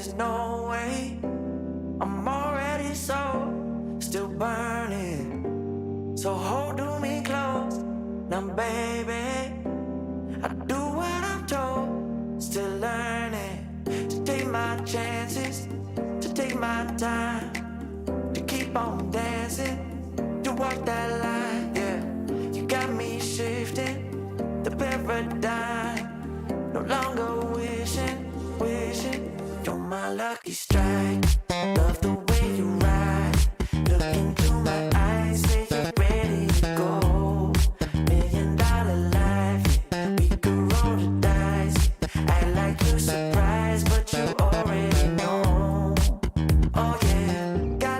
there's no way. I'm already so, still burning. So hold to me close, now baby. I do what I'm told, still learning. To take my chances, to take my time, to keep on dancing, to walk that line, yeah. You got me shifting the paradigm. No longer wishing, you're my lucky strike. Love the way you ride. Look into my eyes, say you're ready to go. $1,000,000 life, yeah. We could roll the dice. Act like you're surprised, but you already know. Oh yeah, got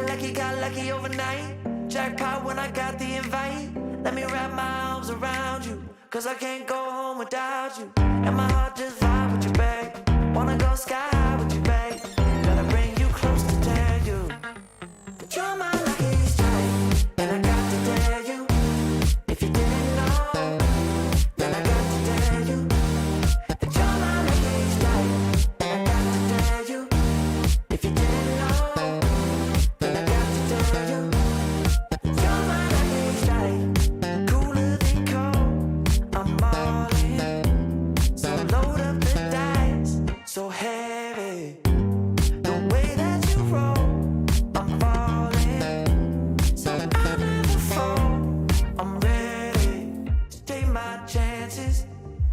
lucky overnight. Jackpot when I got the invite. Let me wrap my arms around you, 'cause I can't go home without you. And my heart just vibe with you, babe. Wanna go sky high with you, babe. Gotta bring you close to tell you that you're my lucky strike. And I got to tell you, if you didn't know, then I got to tell you that you're my lucky strike. And I got to tell you, if you didn't know, then I got to tell you that you're my lucky strike. Cooler than cold, I'm all in. So load up the dice, so heavy. The way that you roll, I'm falling. So I never fall, I'm ready to take my chances,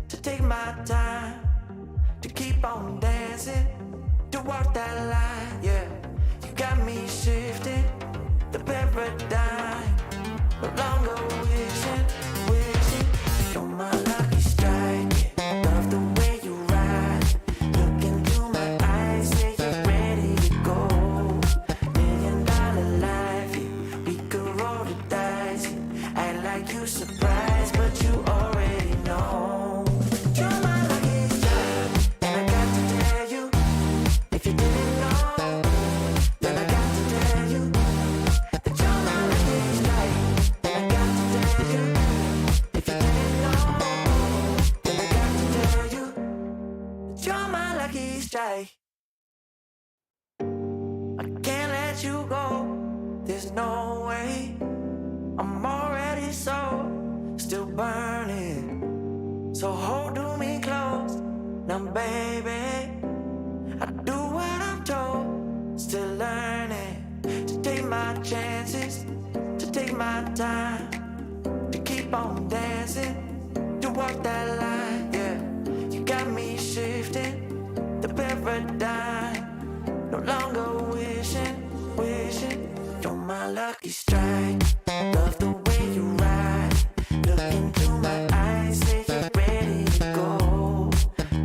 to take my time, to keep on dancing, to walk that line, yeah. You got me shifting the paradigm. No longer wishing, you're my lucky strike. Love the way you ride. Look into my eyes, say you're ready to go. $1,000,000 life, yeah. We could roll the dice. Act like you surprised, but you already know. You're my lucky strike, and I got to tell you, if you didn't know, then I got to tell you that you're my lucky strike. And I got to tell you, if you didn't know, then I got to tell you that you're my lucky strike. I can't let you go, there's no way. I'm already so, still burning. So hold to me close, now baby. I do what I'm told, still learning. To take my chances, to take my time, to keep on dancing, to walk that line, yeah. You got me shifting the paradigm. No longer wishing, you're my lucky strike. Love the way you ride. Look into my eyes, say you're ready to go.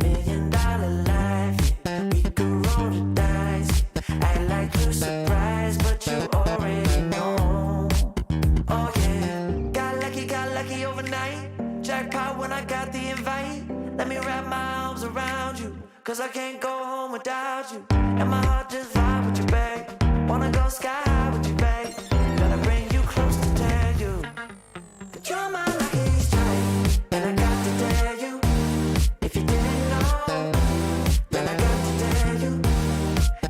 $1,000,000 life, yeah. We could roll the dice. Act like you're surprised, but you already know. Oh yeah, got lucky overnight. Jackpot when I got the invite. Let me wrap my arms around you, 'cause I can't go home without you. And my heart just vibe with you, babe. Wanna go sky high with you, babe. Gotta bring you close to tell you that you're my lucky strike. And I got to tell you, if you didn't know, then I got to tell you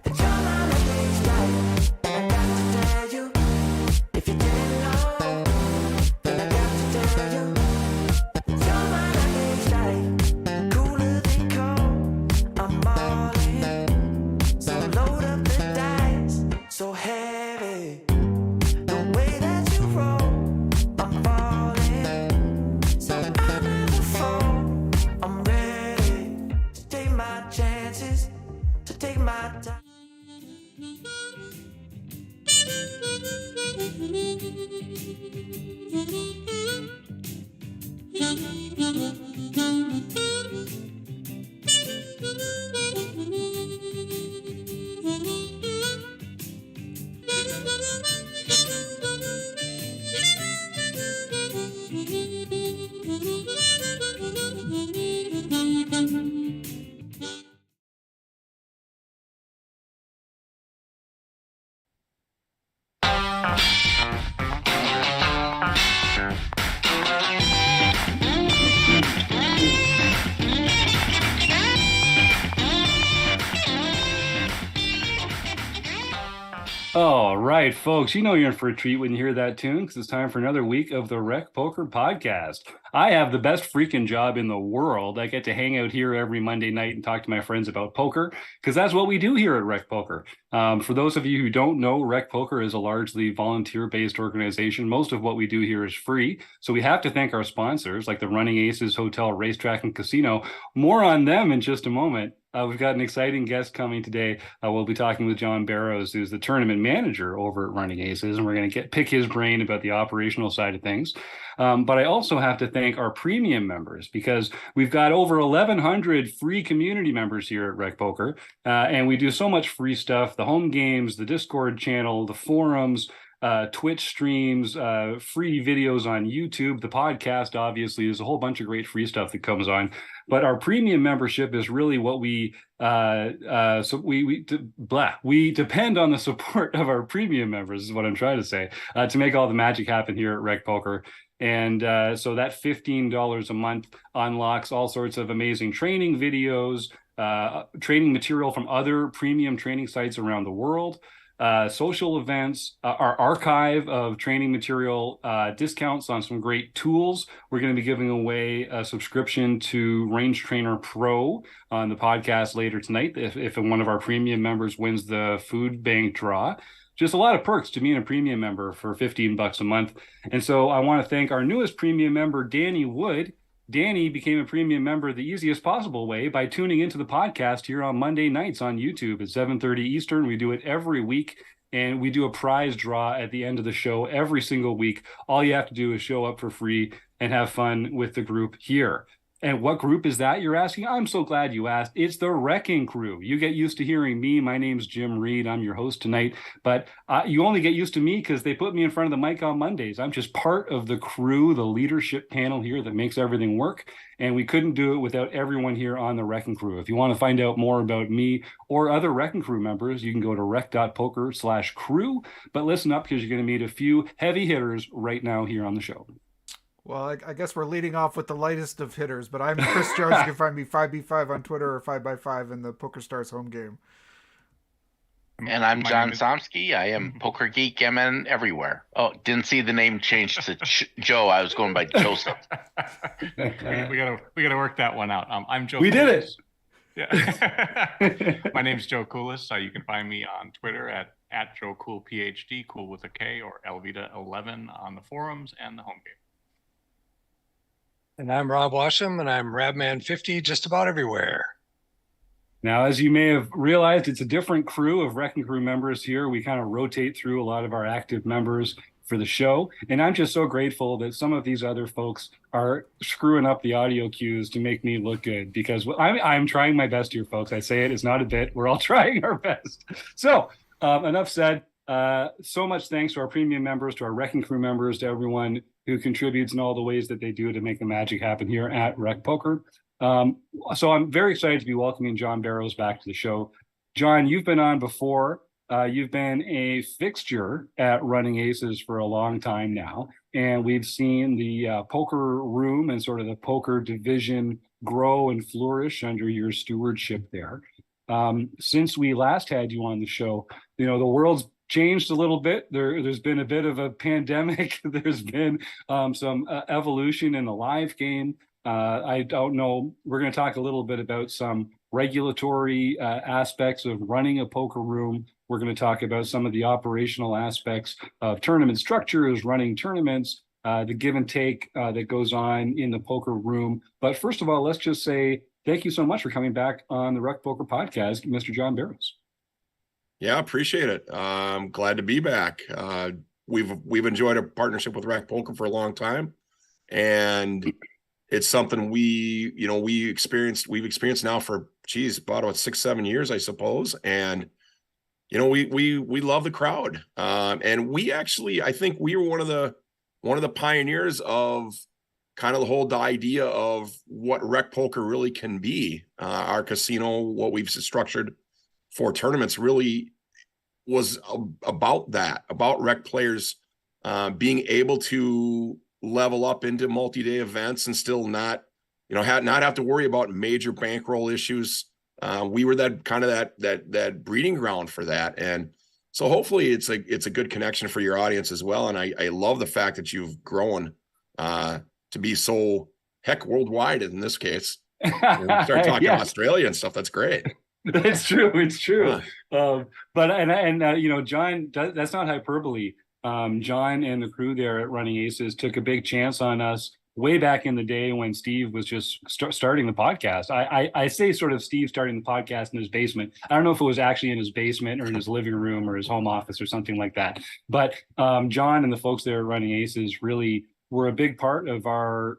that you're my lucky strike. And I got to tell you, if you didn't know, then I got to tell you that you're my lucky strike. Cooler than cold, I'm all in. So load up the dice, so heavy. The way that you roll, I'm falling. So I never fall, I'm ready All right, folks, you know you're in for a treat when you hear that tune because it's time for another week of the Rec Poker Podcast. I have the best freaking job in the world. I get to hang out here every Monday night and talk to my friends about poker because that's what we do here at Rec Poker. For those of you who don't know, Rec Poker is a largely volunteer-based organization. Most of what we do here is free, so we have to thank our sponsors like the Running Aces Hotel, Racetrack, and Casino. More on them in just a moment. We've got an exciting guest coming today. We'll be talking with John Barrows, who's the tournament manager over at Running Aces, and we're going to pick his brain about the operational side of things. But I also have to thank our premium members because we've got over 1,100 free community members here at Rec Poker, and we do so much free stuff: the home games, the Discord channel, the forums. Twitch streams, free videos on YouTube, the podcast, obviously, there's a whole bunch of great free stuff that comes on. But our premium membership is really what we depend on the support of our premium members, is what I'm trying to say, to make all the magic happen here at Rec Poker. And so that $15 a month unlocks all sorts of amazing training videos, training material from other premium training sites around the world. Social events, our archive of training material, discounts on some great tools. We're going to be giving away a subscription to Range Trainer Pro on the podcast later tonight if one of our premium members wins the food bank draw. Just a lot of perks to being a premium member for $15 a month. And so I want to thank our newest premium member, Danny Wood. Danny became a premium member the easiest possible way by tuning into the podcast here on Monday nights on YouTube at 7:30 Eastern. We do it every week, and we do a prize draw at the end of the show every single week. All you have to do is show up for free and have fun with the group here. And what group is that, you're asking? I'm so glad you asked. It's the RECing Crew. You get used to hearing me. My name's Jim Reid. I'm your host tonight. But you only get used to me because they put me in front of the mic on Mondays. I'm just part of the crew, the leadership panel here that makes everything work. And we couldn't do it without everyone here on the RECing Crew. If you want to find out more about me or other RECing Crew members, you can go to rec.poker/crew. But listen up because you're going to meet a few heavy hitters right now here on the show. Well, I guess we're leading off with the lightest of hitters, but I'm Chris Jones. You can find me 5B5 on Twitter or 5x5 in the Poker Stars home game. And I'm John Somsky. I am Poker Geek MN everywhere. Oh, didn't see the name changed to Joe. I was going by Joseph. we gotta work that one out. I'm Joe. We did it. Yeah. My name's Joe Coolis. You can find me on Twitter at JoeCoolPhD, cool with a K, or Elvita11 on the forums and the home game. And I'm Rob Washam, and I'm Rabman50 just about everywhere. Now, as you may have realized, it's a different crew of RECing Crew members here. We kind of rotate through a lot of our active members for the show. And I'm just so grateful that some of these other folks are screwing up the audio cues to make me look good, because I'm trying my best here, folks. I say it's not a bit. We're all trying our best. So enough said. So much thanks to our premium members, to our RECing Crew members, to everyone who contributes in all the ways that they do to make the magic happen here at Rec Poker. So I'm very excited to be welcoming John Barrows back to the show. John, you've been on before. You've been a fixture at Running Aces for a long time now, and we've seen the poker room and sort of the poker division grow and flourish under your stewardship there. Since we last had you on the show, the world's changed a little bit. There's been a bit of a pandemic. There's been some evolution in the live game. I don't know. We're going to talk a little bit about some regulatory aspects of running a poker room. We're going to talk about some of the operational aspects of tournament structures, running tournaments, the give and take that goes on in the poker room. But first of all, let's just say thank you so much for coming back on the Rec Poker Podcast, Mr. John Barrows. Yeah, appreciate it. I'm glad to be back. We've enjoyed a partnership with Rec Poker for a long time, and it's something we've experienced now for about 6-7 years, I suppose. And we love the crowd. And we actually, I think we were one of the pioneers of kind of the whole idea of what Rec Poker really can be. Our casino, what we've structured for tournaments, really was about that, about rec players being able to level up into multi-day events and still not have to worry about major bankroll issues. We were that breeding ground for that. And So hopefully it's a good connection for your audience as well. And I love the fact that you've grown to be so worldwide in this case. When we start talking Yeah. Australia and stuff, that's great. It's true. It's true. Yeah. But John, that's not hyperbole. John and the crew there at Running Aces took a big chance on us way back in the day when Steve was just starting the podcast. I say sort of Steve starting the podcast in his basement. I don't know if it was actually in his basement or in his living room or his home office or something like that. But John and the folks there at Running Aces really were a big part of our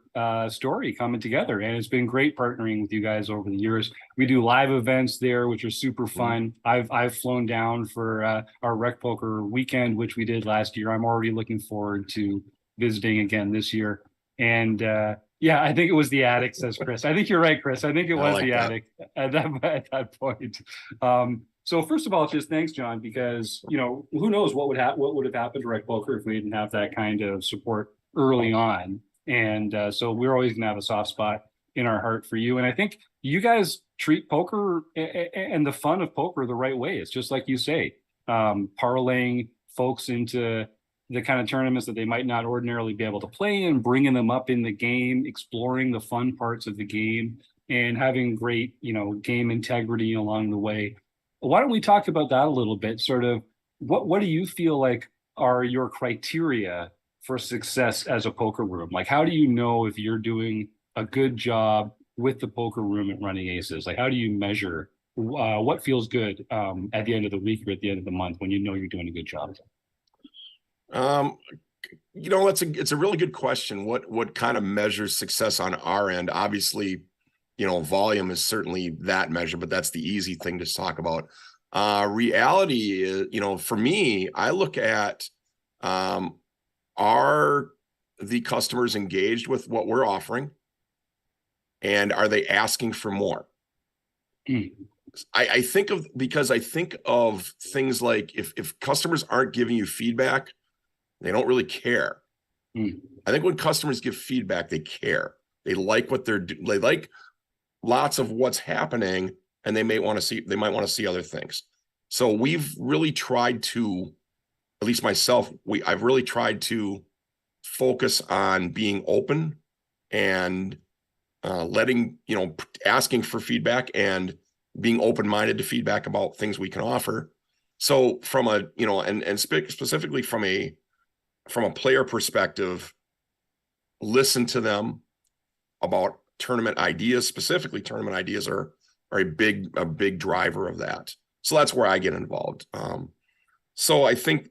story coming together. And it's been great partnering with you guys over the years. We do live events there, which are super fun. I've flown down for our RecPoker weekend, which we did last year. I'm already looking forward to visiting again this year. And yeah, I think it was the attic, says Chris. I think you're right, Chris. I think it was the attic at that point. So first of all, just thanks, John, because who knows what would have happened to RecPoker if we didn't have that kind of support early on. And so we're always gonna have a soft spot in our heart for you. And I think you guys treat poker and the fun of poker the right way. It's just like you say, parlaying folks into the kind of tournaments that they might not ordinarily be able to play in, bringing them up in the game, exploring the fun parts of the game, and having great, game integrity along the way. Why don't we talk about that a little bit? Sort of, what do you feel like are your criteria for success as a poker room? Like, how do you know if you're doing a good job with the poker room at Running Aces? Like, how do you measure what feels good at the end of the week or at the end of the month when you know you're doing a good job? It's a really good question. What kind of measures success on our end? Obviously, volume is certainly that measure, but that's the easy thing to talk about. Reality is, for me, I look at, are the customers engaged with what we're offering? And are they asking for more? I think of things like if customers aren't giving you feedback, they don't really care. I think when customers give feedback, they care. They like what they like lots of what's happening, and they might want to see other things. So we've really tried to, at least myself, I've really tried to focus on being open and asking for feedback and being open-minded to feedback about things we can offer. So from specifically from a player perspective, listen to them about tournament ideas. Specifically, tournament ideas are a big driver of that. So that's where I get involved. So I think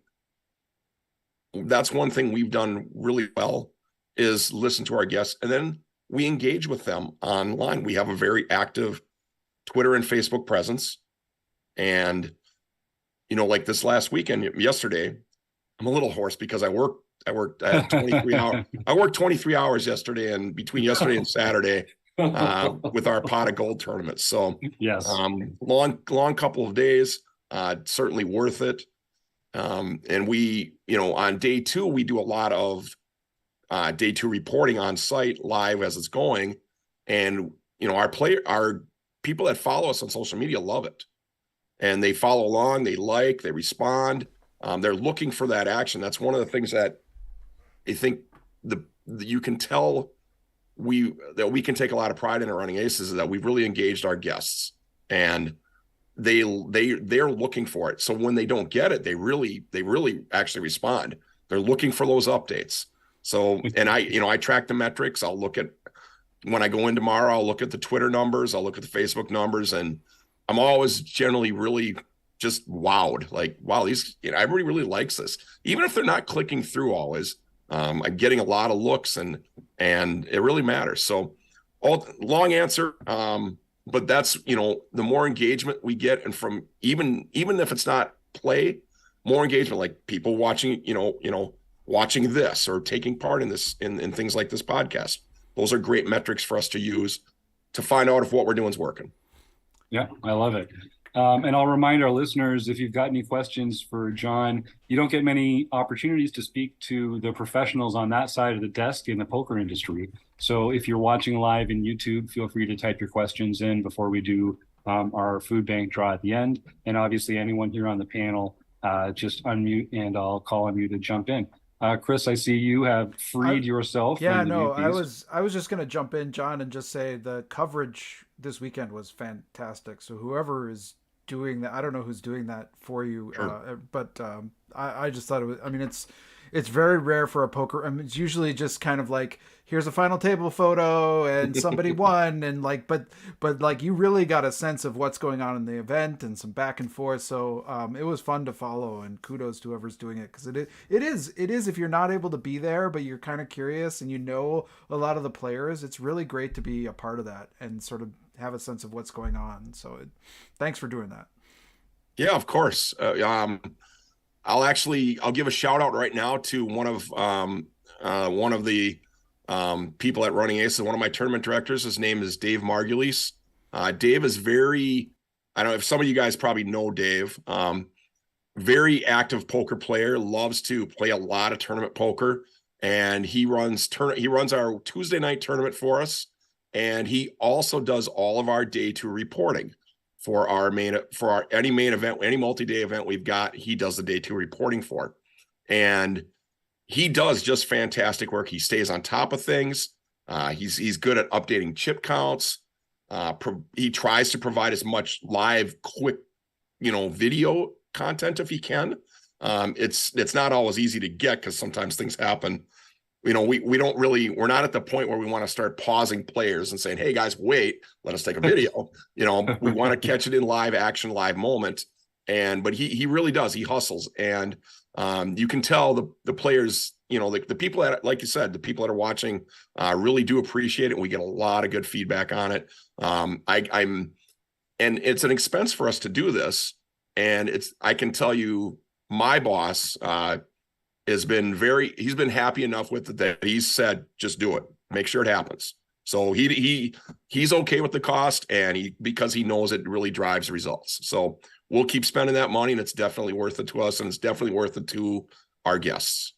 that's one thing we've done really well is listen to our guests, and then we engage with them online. We have a very active Twitter and Facebook presence. And, like this last weekend, yesterday, I'm a little hoarse because I worked 23 hours. I worked 23 hours yesterday, and between yesterday and Saturday with our pot of gold tournaments. So yes, long couple of days, certainly worth it. And we, on day two, we do a lot of day two reporting on site live as it's going. And, our people that follow us on social media love it, and they follow along, they respond. They're looking for that action. That's one of the things that I think you can tell that we can take a lot of pride in at Running Aces, is that we've really engaged our guests, and they're looking for it. So when they don't get it, they really actually respond. They're looking for those updates. So, and I track the metrics. I'll look at, when I go in tomorrow, I'll look at the Twitter numbers, I'll look at the Facebook numbers, and I'm always generally really just wowed. Like, wow, everybody really likes this. Even if they're not clicking through always, I'm getting a lot of looks, and it really matters. So long answer. But that's, the more engagement we get, and from even if it's not play, more engagement, like people watching, watching this or taking part in this, in things like this podcast. Those are great metrics for us to use to find out if what we're doing is working. Yeah, I love it. And I'll remind our listeners, if you've got any questions for John, you don't get many opportunities to speak to the professionals on that side of the desk in the poker industry. So if you're watching live in YouTube, feel free to type your questions in before we do our food bank draw at the end. And obviously anyone here on the panel, just unmute and I'll call on you to jump in. Chris, I see you have freed yourself Yeah, from the no, VPs. I was just gonna jump in, John, and just say the coverage this weekend was fantastic. So whoever is doing that, I don't know who's doing that for you, Sure. but I just thought it was. I mean, it's very rare for a poker. I mean, it's usually just kind of like here's a final table photo and somebody won, and like, but like you really got a sense of what's going on in the event and some back and forth. So it was fun to follow, and kudos to whoever's doing it, because it is if you're not able to be there but you're kind of curious and you know a lot of the players, it's really great to be a part of that and sort of have a sense of what's going on. So thanks for doing that. Yeah, of course. I'll give a shout out right now to one of the people at Running Aces, one of my tournament directors. His name is Dave Margulies. Dave is I don't know if some of you guys probably know Dave. Very active poker player, loves to play a lot of tournament poker, and he runs our Tuesday night tournament for us, and he also does all of our day two reporting for any main event, any multi-day event we've got. He does the day two reporting for, and he does just fantastic work. He stays on top of things. He's good at updating chip counts. He tries to provide as much live, quick, video content if he can. It's not always easy to get because sometimes things happen. We're not at the point where we want to start pausing players and saying, hey guys, wait, let us take a video. We want to catch it in live action, live moment. But he really does. He hustles. And you can tell the players, the people that, like you said, the people that are watching really do appreciate it. We get a lot of good feedback on it. And it's an expense for us to do this. And I can tell you, my boss he's been happy enough with it that he's said, just do it, make sure it happens. So he's okay with the cost, and because he knows it really drives results. So we'll keep spending that money, and it's definitely worth it to us, and it's definitely worth it to our guests.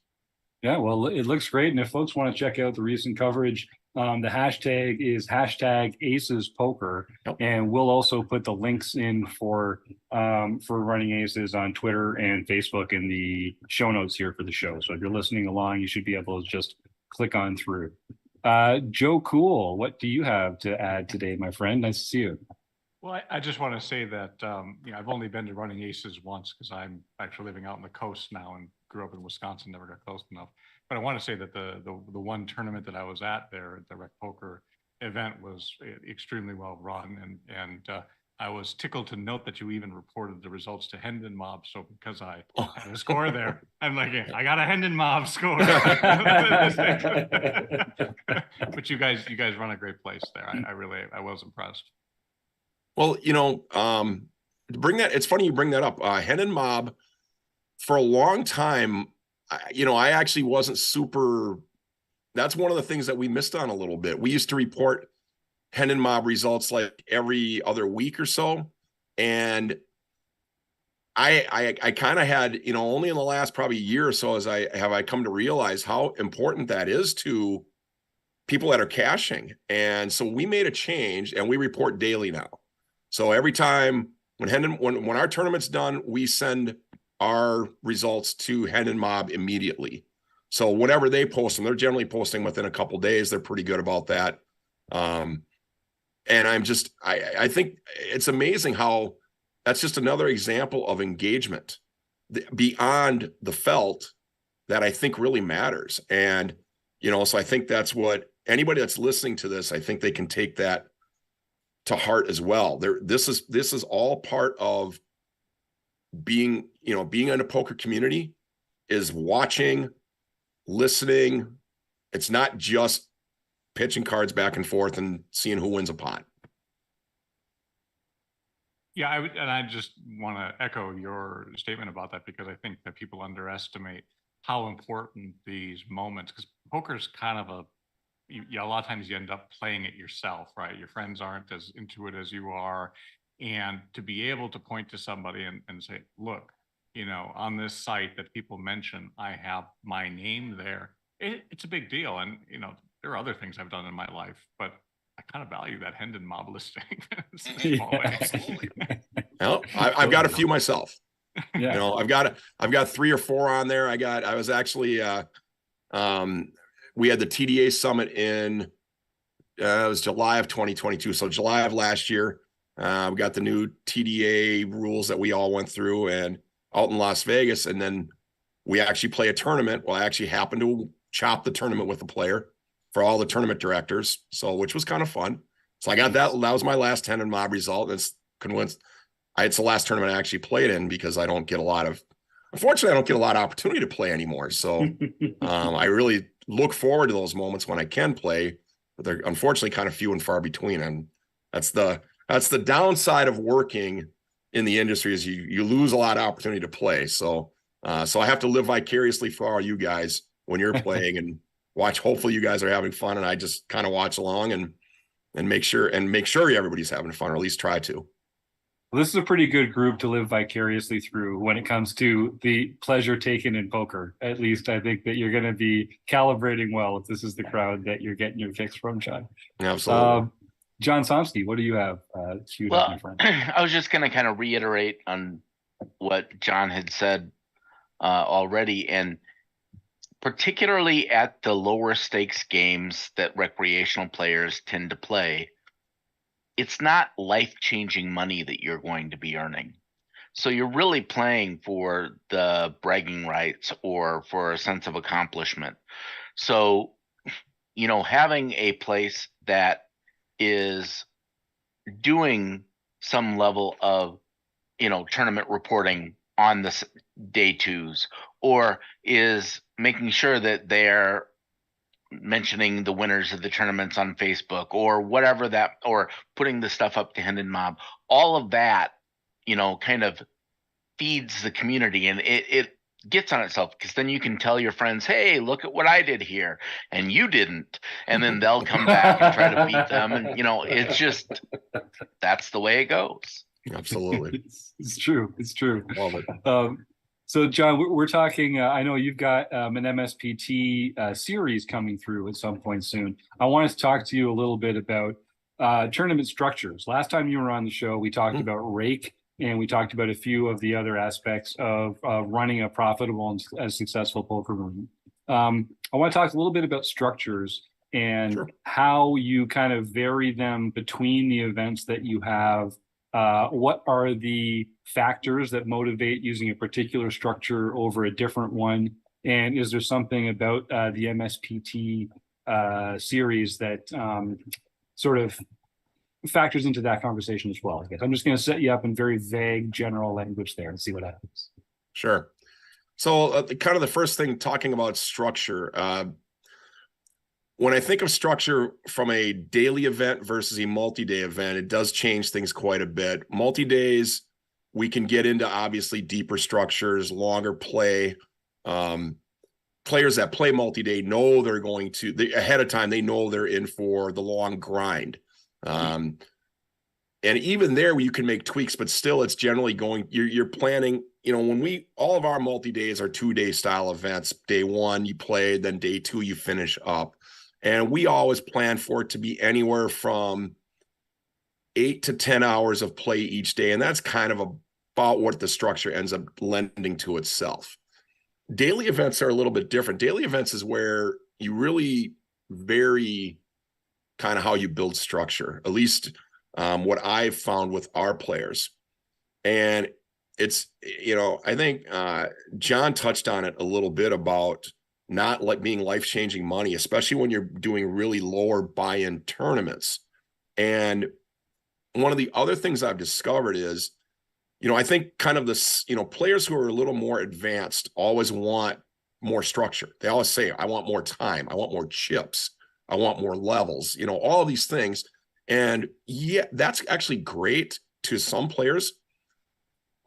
Yeah, well, it looks great. And if folks want to check out the recent coverage, the hashtag is #AcesPoker. Yep. And we'll also put the links in for Running Aces on Twitter and Facebook in the show notes here for the show. So if you're listening along, you should be able to just click on through. Joe Cool, what do you have to add today, my friend? Nice to see you. Well, I just want to say that I've only been to Running Aces once because I'm actually living out on the coast now and grew up in Wisconsin, never got close enough. But I want to say that the one tournament that I was at there, the RecPoker event, was extremely well run, and I was tickled to note that you even reported the results to Hendon Mob. So because I had a score there, I'm like, I got a Hendon Mob score. But you guys run a great place there. I was impressed. Well, it's funny you bring that up. Hendon Mob, for a long time, I actually wasn't super. That's one of the things that we missed on a little bit. We used to report Hendon Mob results like every other week or so, and I kind of had, only in the last probably year or so I come to realize how important that is to people that are cashing. And so we made a change, and we report daily now. So every time when our tournament's done, we send our results to Hendon Mob immediately. So whenever they post them, they're generally posting within a couple days. They're pretty good about that. And I think it's amazing how that's just another example of engagement beyond the felt that I think really matters. And, so I think that's what anybody that's listening to this, I think they can take that to heart as well. This is all part of being in a poker community, is watching, listening. It's not just pitching cards back and forth and seeing who wins a pot. Yeah, I just want to echo your statement about that, because I think that people underestimate how important these moments, because poker is kind of a lot of times you end up playing it yourself, right? Your friends aren't as into it as you are. And to be able to point to somebody and say, look, on this site that people mention, I have my name there. It's a big deal. And, there are other things I've done in my life, but I kind of value that Hendon Mob listing. Well, I've got a few myself. Yeah. You know, I've got 3 or 4 on there. I was actually, we had the TDA summit in, it was July of 2022. So July of last year, we got the new TDA rules that we all went through and out in Las Vegas. And then we actually play a tournament. Well, I actually happened to chop the tournament with the player for all the tournament directors. So, which was kind of fun. So I got that. That was my last 10 in mob result. It's convinced. It's the last tournament I actually played in because unfortunately, I don't get a lot of opportunity to play anymore. So I really look forward to those moments when I can play, but they're unfortunately kind of few and far between. And that's the downside of working in the industry is you lose a lot of opportunity to play. So I have to live vicariously for all you guys when you're playing and watch. Hopefully you guys are having fun, and I just kind of watch along and make sure everybody's having fun, or at least try to. Well, this is a pretty good group to live vicariously through when it comes to the pleasure taken in poker. At least I think that you're going to be calibrating well if this is the crowd that you're getting your fix from, John. Absolutely. John Somsky, what do you have queued up, my friend? I was just going to kind of reiterate on what John had said already, and particularly at the lower stakes games that recreational players tend to play, it's not life-changing money that you're going to be earning. So you're really playing for the bragging rights or for a sense of accomplishment. So, you know, having a place that is doing some level of, you know, tournament reporting on the day twos, or is making sure that they're mentioning the winners of the tournaments on Facebook or whatever that, or putting the stuff up to Hendon Mob, all of that, you know, kind of feeds the community, and it gets on itself, because then you can tell your friends, hey, look at what I did here and you didn't, and then they'll come back and try to beat them, and you know, it's just, that's the way it goes. Absolutely. It's true. Love it. So, John, we're talking, I know you've got an MSPT series coming through at some point soon. I wanted to talk to you a little bit about tournament structures. Last time you were on the show, we talked about Rake, and we talked about a few of the other aspects of running a profitable and successful poker room. I want to talk a little bit about structures and how you kind of vary them between the events that you have. What are the factors that motivate using a particular structure over a different one? And is there something about the MSPT series that sort of factors into that conversation as well? I guess I'm just going to set you up in very vague general language there and see what happens. Sure. So kind of the first thing, talking about structure, when I think of structure from a daily event versus a multi-day event, it does change things quite a bit. Multi-days, we can get into obviously deeper structures, longer play. Players that play multi-day know they're going to, ahead of time, they know they're in for the long grind. And even there, you can make tweaks, but still it's generally going, you're planning, you know, when all of our multi-days are 2-day style events. Day one, you play, then day two, you finish up. And we always plan for it to be anywhere from 8 to 10 hours of play each day. And that's kind of about what the structure ends up lending to itself. Daily events are a little bit different. Daily events is where you really vary kind of how you build structure, at least what I've found with our players. And it's, you know, I think John touched on it a little bit about not like being life-changing money, especially when you're doing really lower buy-in tournaments. And one of the other things I've discovered is, you know, I think kind of this, you know, players who are a little more advanced always want more structure. They always say, I want more time. I want more chips. I want more levels, you know, all of these things. And yeah, that's actually great to some players.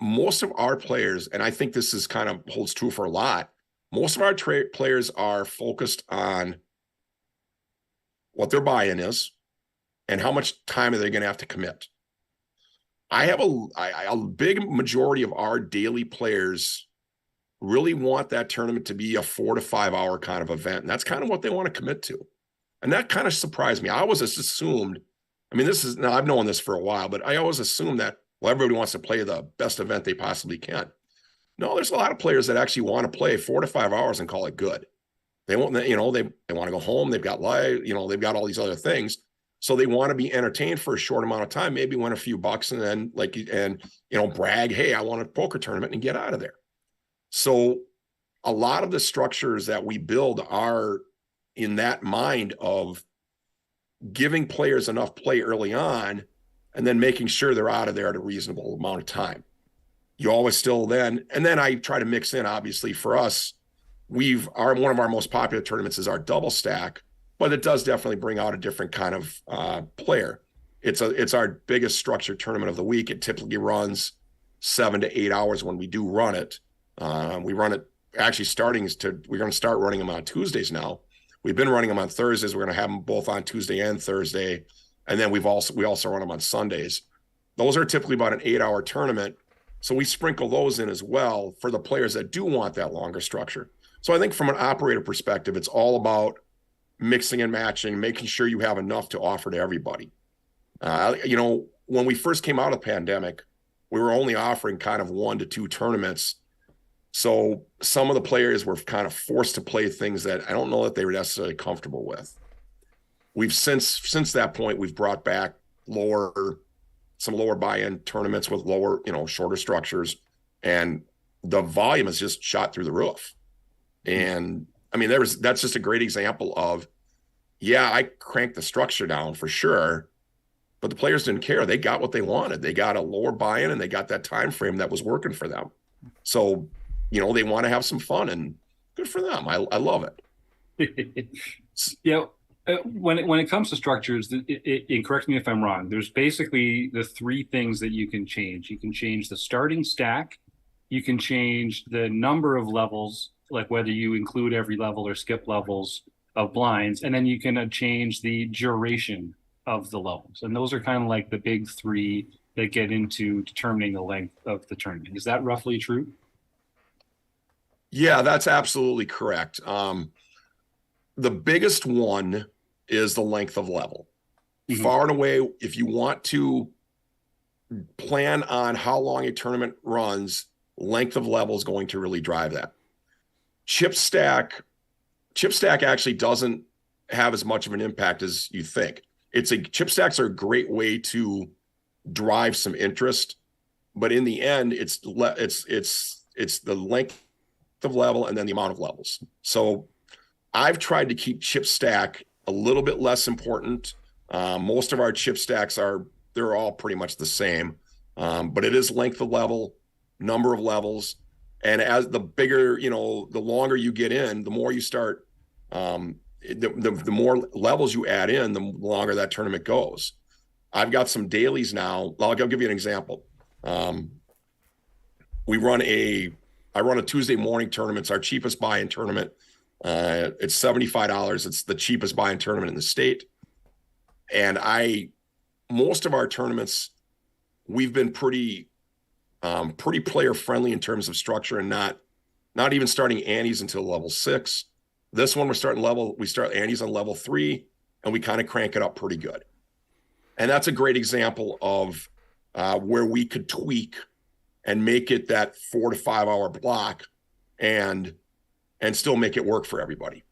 Most of our players, and I think this is kind of holds true for a lot, most of our players are focused on what their buy-in is and how much time are they going to have to commit. I have a big majority of our daily players really want that tournament to be a 4 to 5 hour kind of event. And that's kind of what they want to commit to. And that kind of surprised me. I always just assumed, I mean, now I've known this for a while, but I always assumed that, well, everybody wants to play the best event they possibly can. No, there's a lot of players that actually want to play 4 to 5 hours and call it good. They won't, they want to go home. They've got live, they've got all these other things. So they want to be entertained for a short amount of time, maybe win a few bucks and then brag, hey, I won a poker tournament and get out of there. So a lot of the structures that we build are in that mind of giving players enough play early on and then making sure they're out of there at a reasonable amount of time. You always still then, and then I try to mix in, obviously for us, one of our most popular tournaments is our double stack, but it does definitely bring out a different kind of player. It's our biggest structured tournament of the week. It typically runs 7 to 8 hours when we do run it. We run it actually we're going to start running them on Tuesdays now. We've been running them on Thursdays. We're going to have them both on Tuesday and Thursday. And then we also run them on Sundays. Those are typically about an 8-hour tournament. So we sprinkle those in as well for the players that do want that longer structure. So I think from an operator perspective, it's all about mixing and matching, making sure you have enough to offer to everybody. When we first came out of the pandemic, we were only offering kind of 1 to 2 tournaments. So some of the players were kind of forced to play things that I don't know that they were necessarily comfortable with. We've since that point, we've brought back some lower buy-in tournaments with lower, shorter structures, and the volume has just shot through the roof. And I mean, that's just a great example of, I cranked the structure down for sure, but the players didn't care. They got what they wanted. They got a lower buy-in and they got that time frame that was working for them. So, they want to have some fun, and good for them. I love it. When it comes to structures, and correct me if I'm wrong, there's basically the 3 things that you can change. You can change the starting stack, you can change the number of levels, like whether you include every level or skip levels of blinds, and then you can change the duration of the levels. And those are kind of like the big 3 that get into determining the length of the tournament. Is that roughly true? Yeah, that's absolutely correct. The biggest one is the length of level. Mm-hmm. Far and away, if you want to plan on how long a tournament runs, length of level is going to really drive that. Chip stack actually doesn't have as much of an impact as you think. Chip stacks are a great way to drive some interest, but in the end, it's the length of level and then the amount of levels. So I've tried to keep chip stack a little bit less important. Most of our chip stacks they're all pretty much the same, but it is length of level, number of levels. And as the bigger, the longer you get in, the more you start, the more levels you add in, the longer that tournament goes. I've got some dailies now. I'll give you an example. I run a Tuesday morning tournament. It's our cheapest buy-in tournament. It's $75. It's the cheapest buy-in tournament in the state. And most of our tournaments, we've been pretty player friendly in terms of structure, and not even starting antes until level 6. This one we start antes on level 3, and we kind of crank it up pretty good. And that's a great example of where we could tweak and make it that 4 to 5 hour block and still make it work for everybody.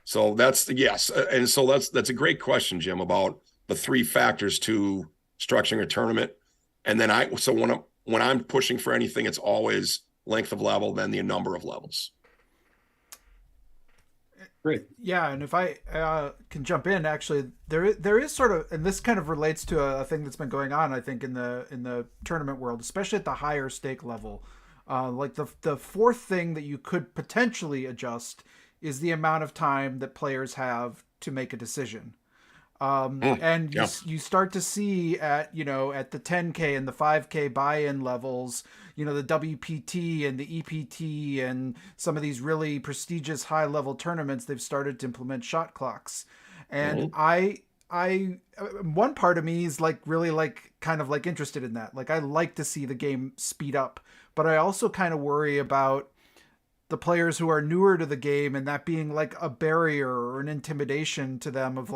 So that's and so that's a great question, Jim, about the 3 factors to structuring a tournament. And then when I'm pushing for anything, it's always length of level, then the number of levels. Great. Yeah, and if I can jump in, actually, there is sort of, and this kind of relates to a thing that's been going on, I think, in the tournament world, especially at the higher stake level. Like the 4th thing that you could potentially adjust is the amount of time that players have to make a decision. You start to see at the 10K and the 5K buy-in levels, the WPT and the EPT and some of these really prestigious high level tournaments, they've started to implement shot clocks. And I one part of me is really kind of interested in that. Like, I like to see the game speed up, but I also kind of worry about the players who are newer to the game and that being like a barrier or an intimidation to them of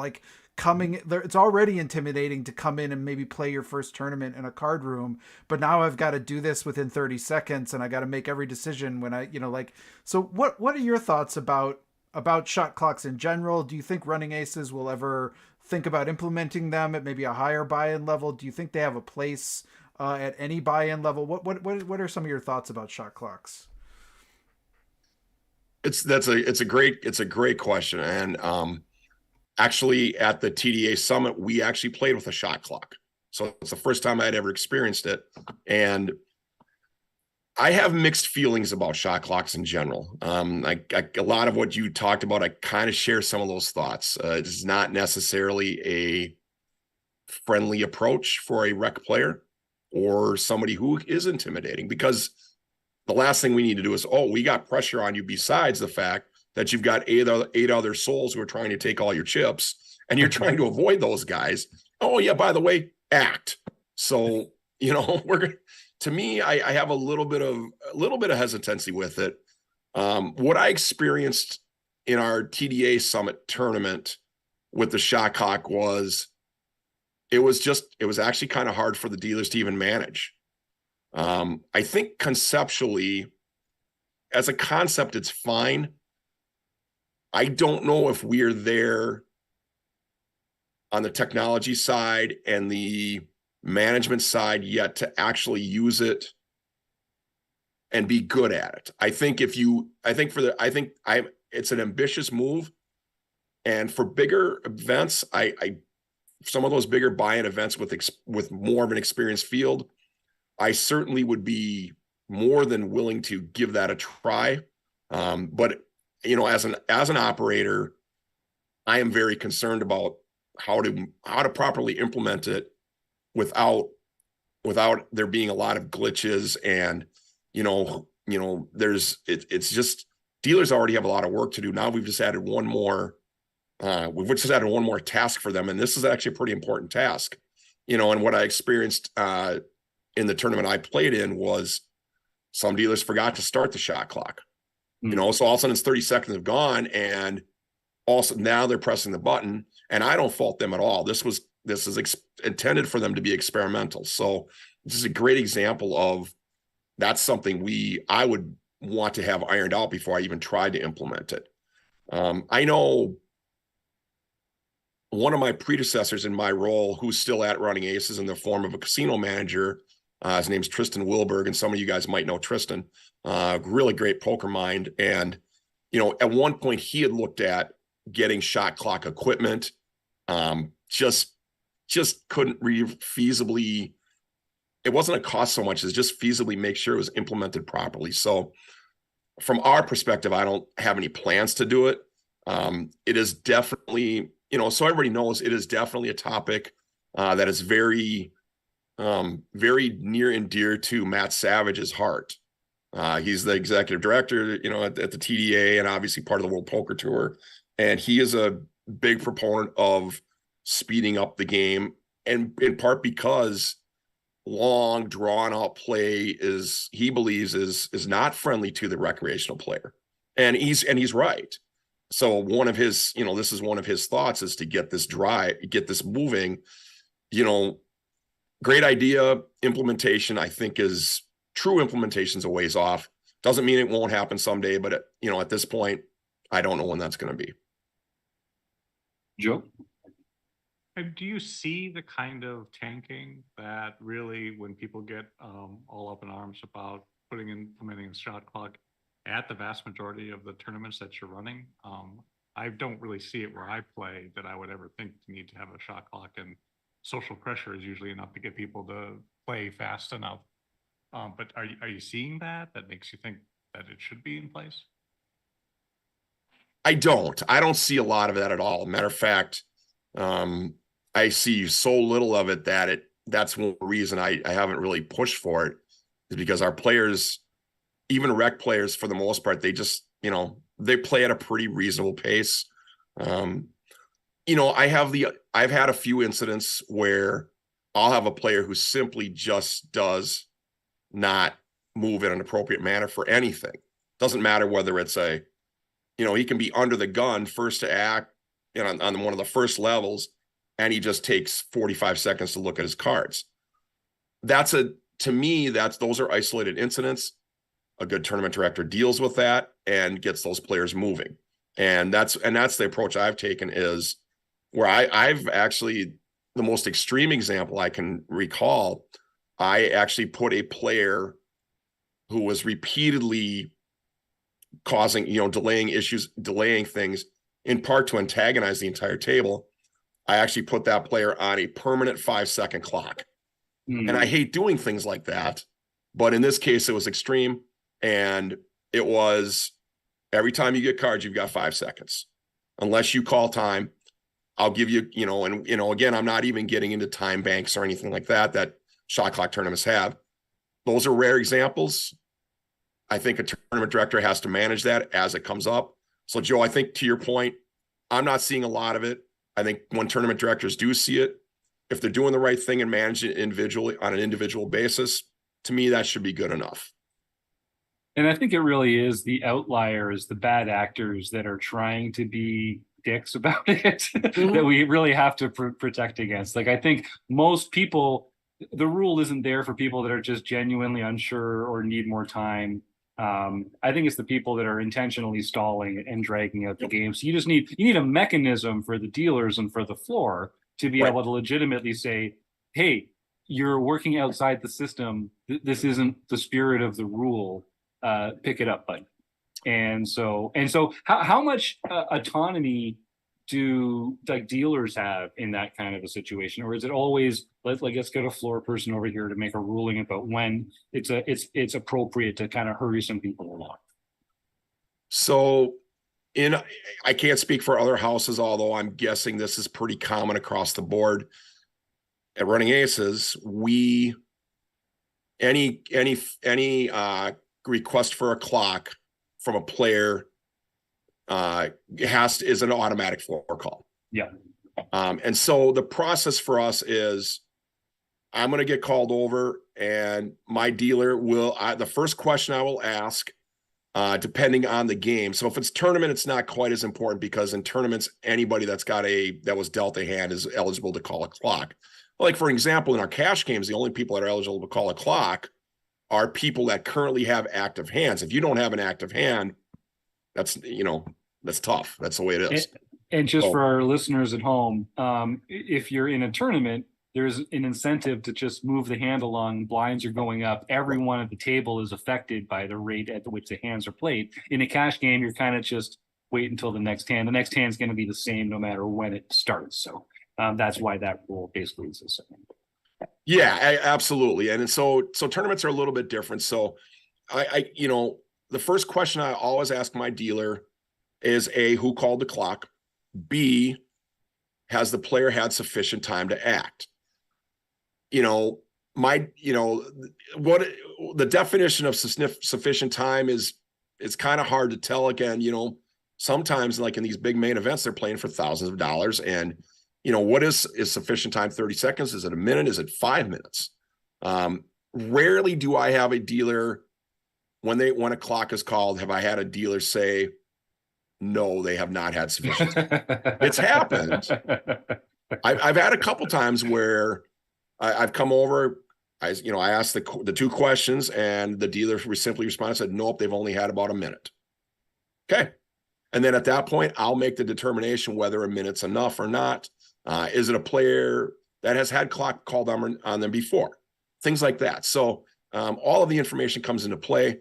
coming there, it's already intimidating to come in and maybe play your first tournament in a card room, but now I've got to do this within 30 seconds and I got to make every decision when I, like, so what are your thoughts about shot clocks in general? Do you think running aces will ever think about implementing them at maybe a higher buy-in level? Do you think they have a place at any buy-in level? What are some of your thoughts about shot clocks? It's a great question. And actually at the TDA summit, we actually played with a shot clock. So it's the first time I'd ever experienced it. And I have mixed feelings about shot clocks in general. A lot of what you talked about, I kind of share some of those thoughts. It's not necessarily a friendly approach for a rec player or somebody who is intimidating, because the last thing we need to do is, we got pressure on you besides the fact that you've got eight other souls who are trying to take all your chips and you're trying to avoid those guys. Oh yeah, by the way, act. So, to me, I have a little bit of hesitancy with it. What I experienced in our TDA summit tournament with the shot clock was, it was actually kind of hard for the dealers to even manage. I think conceptually, as a concept, it's fine. I don't know if we're there on the technology side and the management side yet to actually use it and be good at it. It's an ambitious move. And for bigger events, some of those bigger buy-in events with more of an experienced field, I certainly would be more than willing to give that a try. But as an operator, I am very concerned about how to properly implement it without there being a lot of glitches. And it's just, dealers already have a lot of work to do. Now we've just added one more task for them, and this is actually a pretty important task. And what I experienced in the tournament I played in was some dealers forgot to start the shot clock. So all of a sudden it's 30 seconds have gone, and also now they're pressing the button, and I don't fault them at all. This is intended for them to be experimental. So this is a great example of, that's something I would want to have ironed out before I even tried to implement it. I know one of my predecessors in my role, who's still at running aces in the form of a casino manager, his name's Tristan Wilberg, and some of you guys might know Tristan, really great poker mind. And, at one point he had looked at getting shot clock equipment, just couldn't feasibly, it wasn't a cost so much as just feasibly make sure it was implemented properly. So from our perspective, I don't have any plans to do it. It is definitely, so everybody knows, it is definitely a topic that is very, very near and dear to Matt Savage's heart. He's the executive director, at the TDA, and obviously part of the World Poker Tour. And he is a big proponent of speeding up the game, and in part because long drawn out play he believes is not friendly to the recreational player. And he's right. So one of his, this is one of his thoughts, is to get this moving. Great idea. Implementation, I think, is true implementation's a ways off. Doesn't mean it won't happen someday, but at this point, I don't know when that's going to be. Joe? And do you see the kind of tanking that really, when people get all up in arms about implementing a shot clock at the vast majority of the tournaments that you're running? I don't really see it where I play that I would ever think to need to have a shot clock, and social pressure is usually enough to get people to play fast enough. But are you seeing that makes you think that it should be in place? I don't see a lot of that at all. Matter of fact, I see so little of it that's one reason I haven't really pushed for it, is because our players, even rec players for the most part, they just, they play at a pretty reasonable pace. I've had a few incidents where I'll have a player who simply just does not move in an appropriate manner for anything. Doesn't matter whether it's he can be under the gun, first to act, on one of the first levels, and he just takes 45 seconds to look at his cards. To me, those are isolated incidents. A good tournament director deals with that and gets those players moving. And that's the approach I've taken, is where I've actually, the most extreme example I can recall, I actually put a player who was repeatedly causing, delaying things, in part to antagonize the entire table. I actually put that player on a permanent 5-second clock. And I hate doing things like that, but in this case, it was extreme. And it was, every time you get cards, you've got 5 seconds. Unless you call time, I'll give you, again, I'm not even getting into time banks or anything like that shot clock tournaments have. Those are rare examples. I think a tournament director has to manage that as it comes up. So, Joe, I think to your point, I'm not seeing a lot of it. I think when tournament directors do see it, if they're doing the right thing and manage it individually on an individual basis, to me, that should be good enough. And I think it really is the outliers, the bad actors that are trying to be dicks about it that we really have to protect against. Like, I think most people, the rule isn't there for people that are just genuinely unsure or need more time. I think it's the people that are intentionally stalling and dragging out the game. So you need a mechanism for the dealers and for the floor to be able to legitimately say, hey, you're working outside the system. This isn't the spirit of the rule. Pick it up, bud. And so how much autonomy do like dealers have in that kind of a situation? Or is it always, let's get a floor person over here to make a ruling about when it's appropriate to kind of hurry some people along? So I can't speak for other houses, although I'm guessing this is pretty common across the board. At Running Aces, any request for a clock from a player is an automatic floor call. Yeah. And so the process for us is, I'm going to get called over, and my dealer will, the first question I will ask, depending on the game. So if it's tournament, it's not quite as important, because in tournaments, anybody that was dealt a hand is eligible to call a clock. Like, for example, in our cash games, the only people that are eligible to call a clock are people that currently have active hands. If you don't have an active hand, that's tough. That's the way it is. And just for our listeners at home, if you're in a tournament, there's an incentive to just move the hand along. Blinds are going up. Everyone at the table is affected by the rate at which the hands are played. In a cash game, you're kind of just wait until the next hand. The next hand is going to be the same no matter when it starts. So that's why that rule basically exists. Yeah, absolutely. And so tournaments are a little bit different. So the first question I always ask my dealer is A, who called the clock? B, has the player had sufficient time to act? What the definition of sufficient time is kind of hard to tell. Again, sometimes, like in these big main events, they're playing for thousands of dollars, and what is sufficient time? 30 seconds? Is it a minute? Is it 5 minutes? Rarely do I have a dealer, when a clock is called, have I had a dealer say, no, they have not had sufficient time. It's happened. I've had a couple times where I've come over, I asked the two questions, and the dealer simply responded, said, nope, they've only had about a minute. Okay. And then at that point, I'll make the determination whether a minute's enough or not. Is it a player that has had clock called on them before? Things like that. So all of the information comes into play,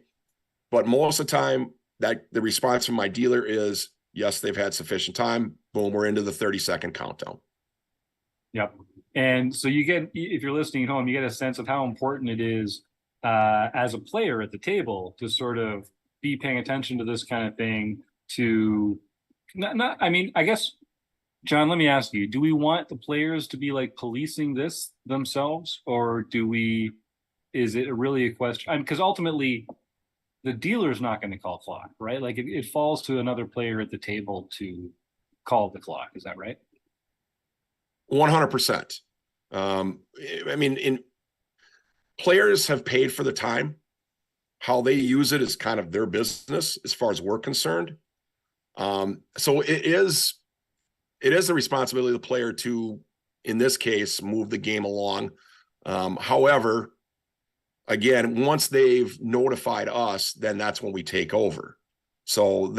but most of the time that the response from my dealer is, yes, they've had sufficient time. Boom, we're into the 30-second countdown. Yep. And so if you're listening at home, you get a sense of how important it is as a player at the table to sort of be paying attention to this kind of thing. I guess, John, let me ask you, do we want the players to be like policing this themselves, or is it really a question? Because ultimately the dealer's not going to call clock, right? Like it falls to another player at the table to call the clock. Is that right? 100%. Players have paid for the time. How they use it is kind of their business as far as we're concerned. So it is the responsibility of the player to in this case, move the game along. However, again, once they've notified us, then that's when we take over. So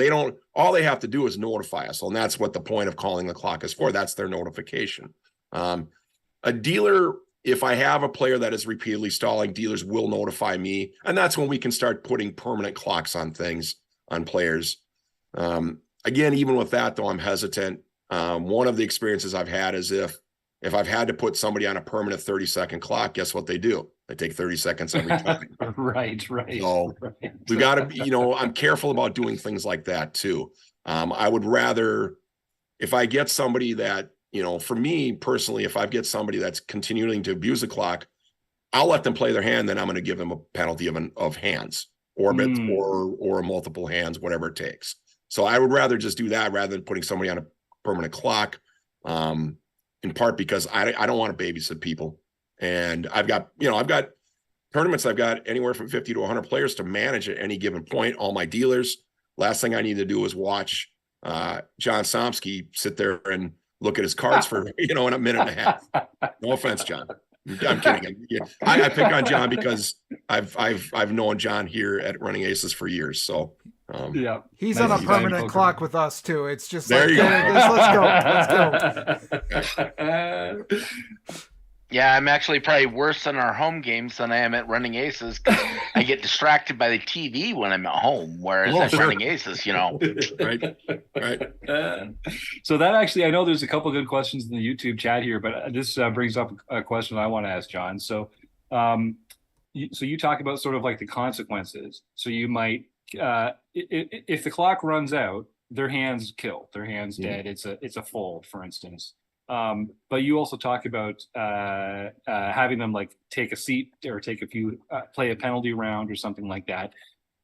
all they have to do is notify us. And that's what the point of calling the clock is for. That's their notification. A dealer, if I have a player that is repeatedly stalling, dealers will notify me. And that's when we can start putting permanent clocks on players. Again, even with that, though, I'm hesitant. One of the experiences I've had is if I've had to put somebody on a permanent 30-second clock, guess what they do? They take 30 seconds every time. Right. So we got to be, I'm careful about doing things like that too. I would rather, if I get somebody that, for me personally, if I get somebody that's continuing to abuse the clock, I'll let them play their hand. Then I'm going to give them a penalty of hands or multiple hands, whatever it takes. So I would rather just do that rather than putting somebody on a permanent clock. In part because I don't want to babysit people. And I've got tournaments, I've got anywhere from 50 to 100 players to manage at any given point, all my dealers. Last thing I need to do is watch John Somsky sit there and look at his cards for, in a minute and a half. No offense, John. I'm kidding. I pick on John because I've known John here at Running Aces for years. So yeah, he's on a permanent clock with us too. It's just there like, you go. Let's go. Yeah, I'm actually probably worse in our home games than I am at Running Aces because I get distracted by the TV when I'm at home, whereas at Running Aces, Right. So that actually, I know there's a couple good questions in the YouTube chat here, but this brings up a question I want to ask John. So, you talk about sort of like the consequences. So you might, if the clock runs out, their hand's killed, their hand's dead. It's a fold, for instance. But you also talk about having them like take a seat or take a few, play a penalty round or something like that.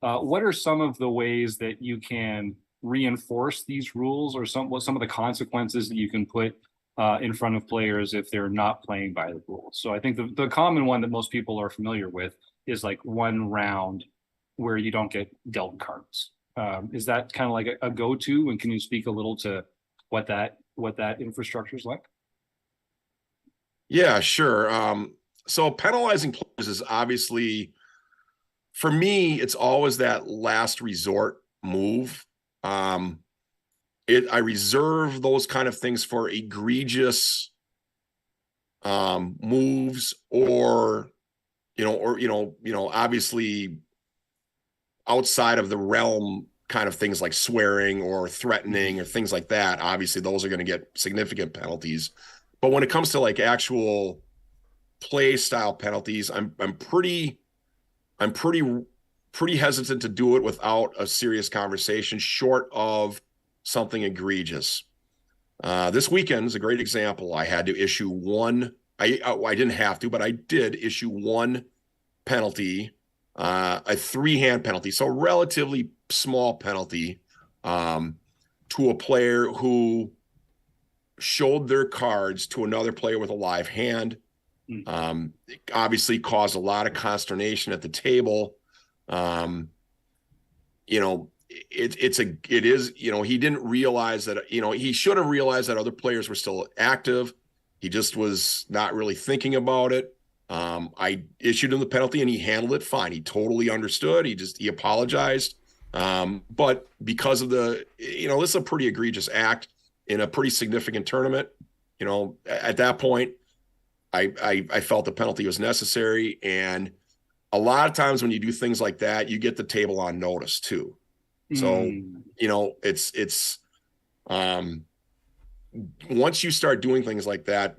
What are some of the ways that you can reinforce these rules, or what some of the consequences that you can put in front of players if they're not playing by the rules? So I think the common one that most people are familiar with is like one round where you don't get dealt cards. Is that kind of like a go-to? And can you speak a little to what that infrastructure is like? Yeah, sure. So penalizing players is obviously, for me, it's always that last resort move. I reserve those kind of things for egregious moves or obviously outside of the realm kind of things like swearing or threatening or things like that. Obviously those are going to get significant penalties. But when it comes to like actual play style penalties, I'm pretty hesitant to do it without a serious conversation short of something egregious. This weekend is a great example. I had to issue one. I didn't have to, but I did issue one penalty, a 3-hand penalty. So relatively small penalty to a player who showed their cards to another player with a live hand. Obviously caused a lot of consternation at the table. He didn't realize that, he should have realized that other players were still active. He just was not really thinking about it. I issued him the penalty and he handled it fine. He totally understood. He apologized. But because of this is a pretty egregious act in a pretty significant tournament, at that point, I felt the penalty was necessary. And a lot of times when you do things like that, you get the table on notice too. So, it's once you start doing things like that,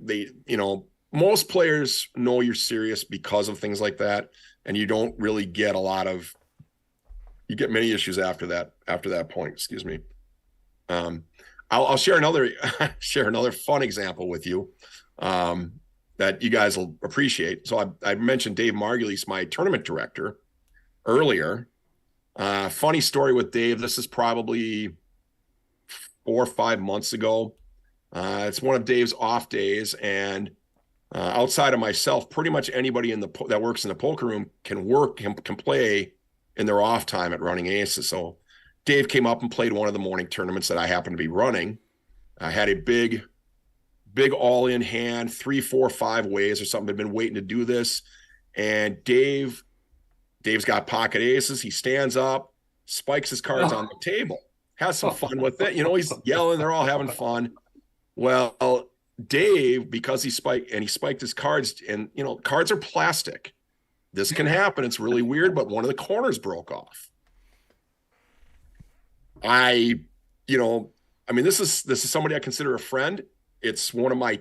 most players know you're serious because of things like that. And you don't really get you get many issues after that point, excuse me. I'll share another fun example with you that you guys will appreciate. So I mentioned Dave Margulies, my tournament director, earlier. Funny story with Dave. This is probably 4 or 5 months ago. It's one of Dave's off days, and outside of myself, pretty much anybody that works in the poker room can play in their off time at Running Aces. So Dave came up and played one of the morning tournaments that I happened to be running. I had a big big all-in hand, 3, 4, 5 ways or something. Had been waiting to do this. And Dave's got pocket aces. He stands up, spikes his cards on the table, has some fun with it. He's yelling. They're all having fun. Well, Dave, because he spiked his cards, and cards are plastic. This can happen. It's really weird, but one of the corners broke off. This is somebody I consider a friend. It's one of my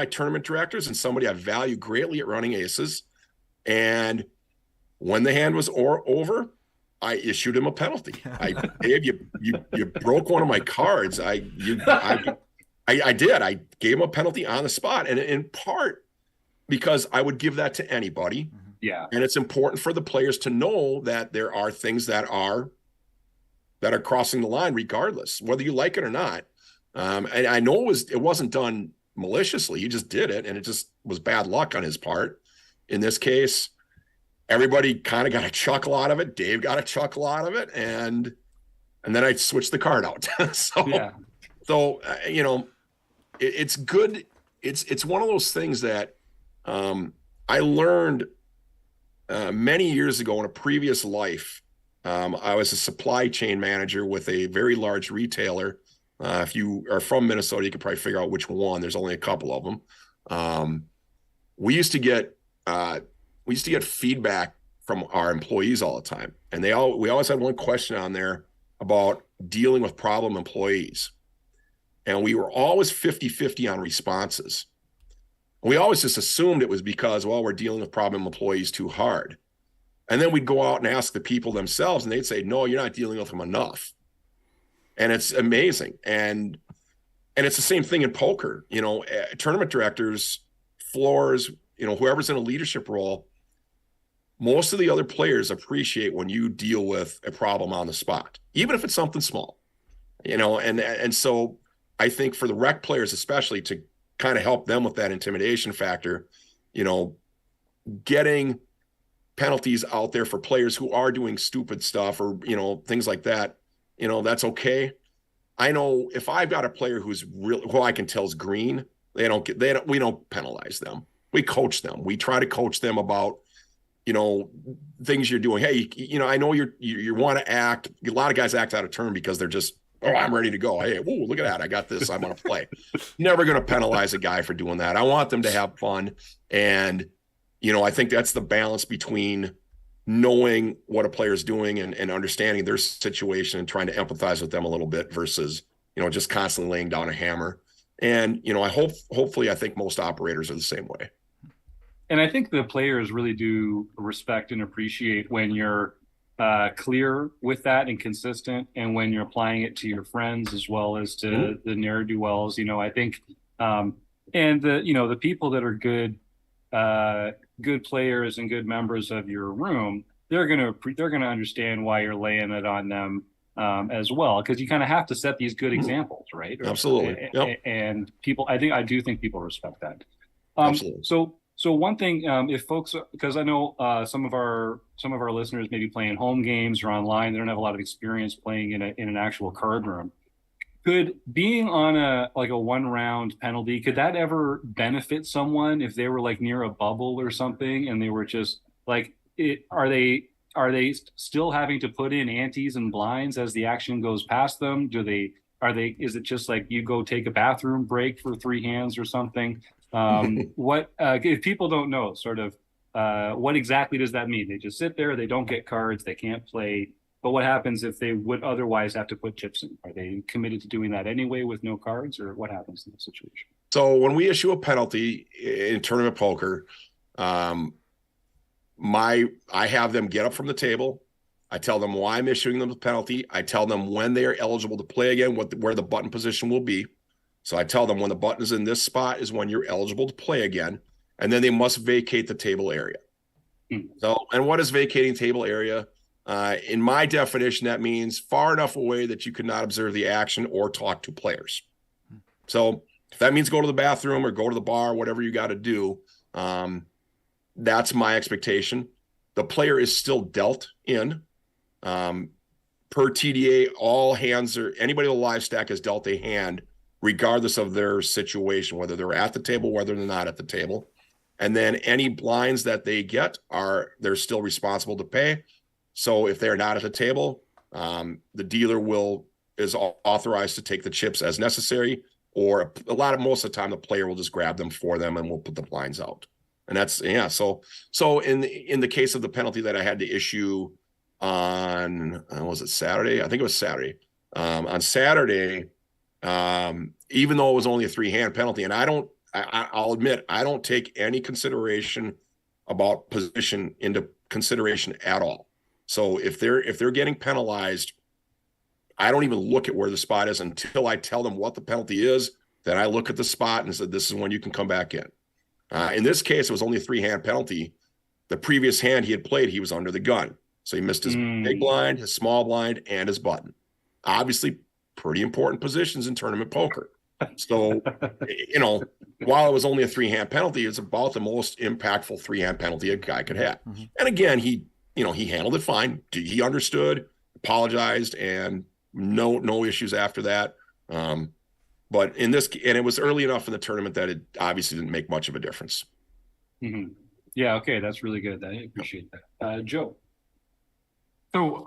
tournament directors and somebody I value greatly at running aces. And when the hand was over, I issued him a penalty. Dave, you broke one of my cards. I did. I gave him a penalty on the spot, and in part because I would give that to anybody. Yeah. And it's important for the players to know that there are things that are crossing the line, regardless, whether you like it or not. And I know it wasn't done maliciously. He just did it, and it just was bad luck on his part. In this case, everybody kind of got a chuckle out of it. Dave got a chuckle out of it, and then I switched the card out. It's good. It's one of those things that I learned many years ago in a previous life. I was a supply chain manager with a very large retailer. If you are from Minnesota, you can probably figure out which one. There's only a couple of them. We used to get feedback from our employees all the time, and we always had one question on there about dealing with problem employees, and we were always 50-50 on responses. We always just assumed it was because, well, we're dealing with problem employees too hard. And then we'd go out and ask the people themselves, and they'd say, no, you're not dealing with them enough. And it's amazing. And it's the same thing in poker. Tournament directors, floors, whoever's in a leadership role, most of the other players appreciate when you deal with a problem on the spot, even if it's something small. And so I think for the rec players, especially, to kind of help them with that intimidation factor, getting penalties out there for players who are doing stupid stuff or, things like that, that's okay. I know if I've got a player who I can tell is green, we don't penalize them. We coach them. We try to coach them about, things you're doing. Hey, I know you want to act. A lot of guys act out of turn because they're just, I'm ready to go. Hey, whoa, look at that. I got this. I want to play. Never going to penalize a guy for doing that. I want them to have fun. And, I think that's the balance between knowing what a player's doing and understanding their situation and trying to empathize with them a little bit versus, just constantly laying down a hammer. And, hopefully I think most operators are the same way. And I think the players really do respect and appreciate when you're clear with that and consistent, and when you're applying it to your friends as well as to the ne'er-do-wells. I think and the people that are good players and good members of your room, they're gonna understand why you're laying it on them as well, because you kind of have to set these good examples, right? Absolutely. Yep. And people, I do think people respect that. Absolutely. So one thing, if folks, because I know some of our listeners may be playing home games or online, they don't have a lot of experience playing in an actual card room. Could being on a 1-round penalty, could that ever benefit someone if they were near a bubble or something, and they were just are they still having to put in antes and blinds as the action goes past them? Is it just you go take a bathroom break for 3 hands or something? What if people don't know sort of what exactly does that mean? They just sit there, they don't get cards, they can't play. But what happens if they would otherwise have to put chips in? Are they committed to doing that anyway with no cards, or what happens in that situation? So when we issue a penalty in tournament poker, I have them get up from the table. I tell them why I'm issuing them the penalty. I tell them when they are eligible to play again, where the button position will be. So I tell them when the button is in this spot is when you're eligible to play again, and then they must vacate the table area. So, and what is vacating table area? In my definition, that means far enough away that you could not observe the action or talk to players. So if that means go to the bathroom or go to the bar, whatever you got to do, that's my expectation. The player is still dealt in. Per TDA, all hands anybody with a live stack is dealt a hand regardless of their situation, whether they're at the table, whether they're not at the table. And then any blinds that they get they're still responsible to pay. So if they're not at the table, the dealer is authorized to take the chips as necessary, or most of the time the player will just grab them for them and we'll put the blinds out. And that's, yeah. So in the case of the penalty that I had to issue on, was it Saturday? I think it was Saturday. On Saturday, even though it was only a 3-hand penalty, and I'll admit, I don't take any consideration about position into consideration at all. So if they're getting penalized, I don't even look at where the spot is until I tell them what the penalty is. Then I look at the spot and said, this is when you can come back in. In this case, it was only a 3-hand penalty. The previous hand he had played, he was under the gun. So he missed his big blind, his small blind, and his button. Obviously, pretty important positions in tournament poker. So, while it was only a 3-hand penalty, it's about the most impactful 3-hand penalty a guy could have. Mm-hmm. And again, he handled it fine. He understood, apologized, and no issues after that. But and it was early enough in the tournament that it obviously didn't make much of a difference. Mm-hmm. Yeah. Okay. That's really good. I appreciate that. Joe. So,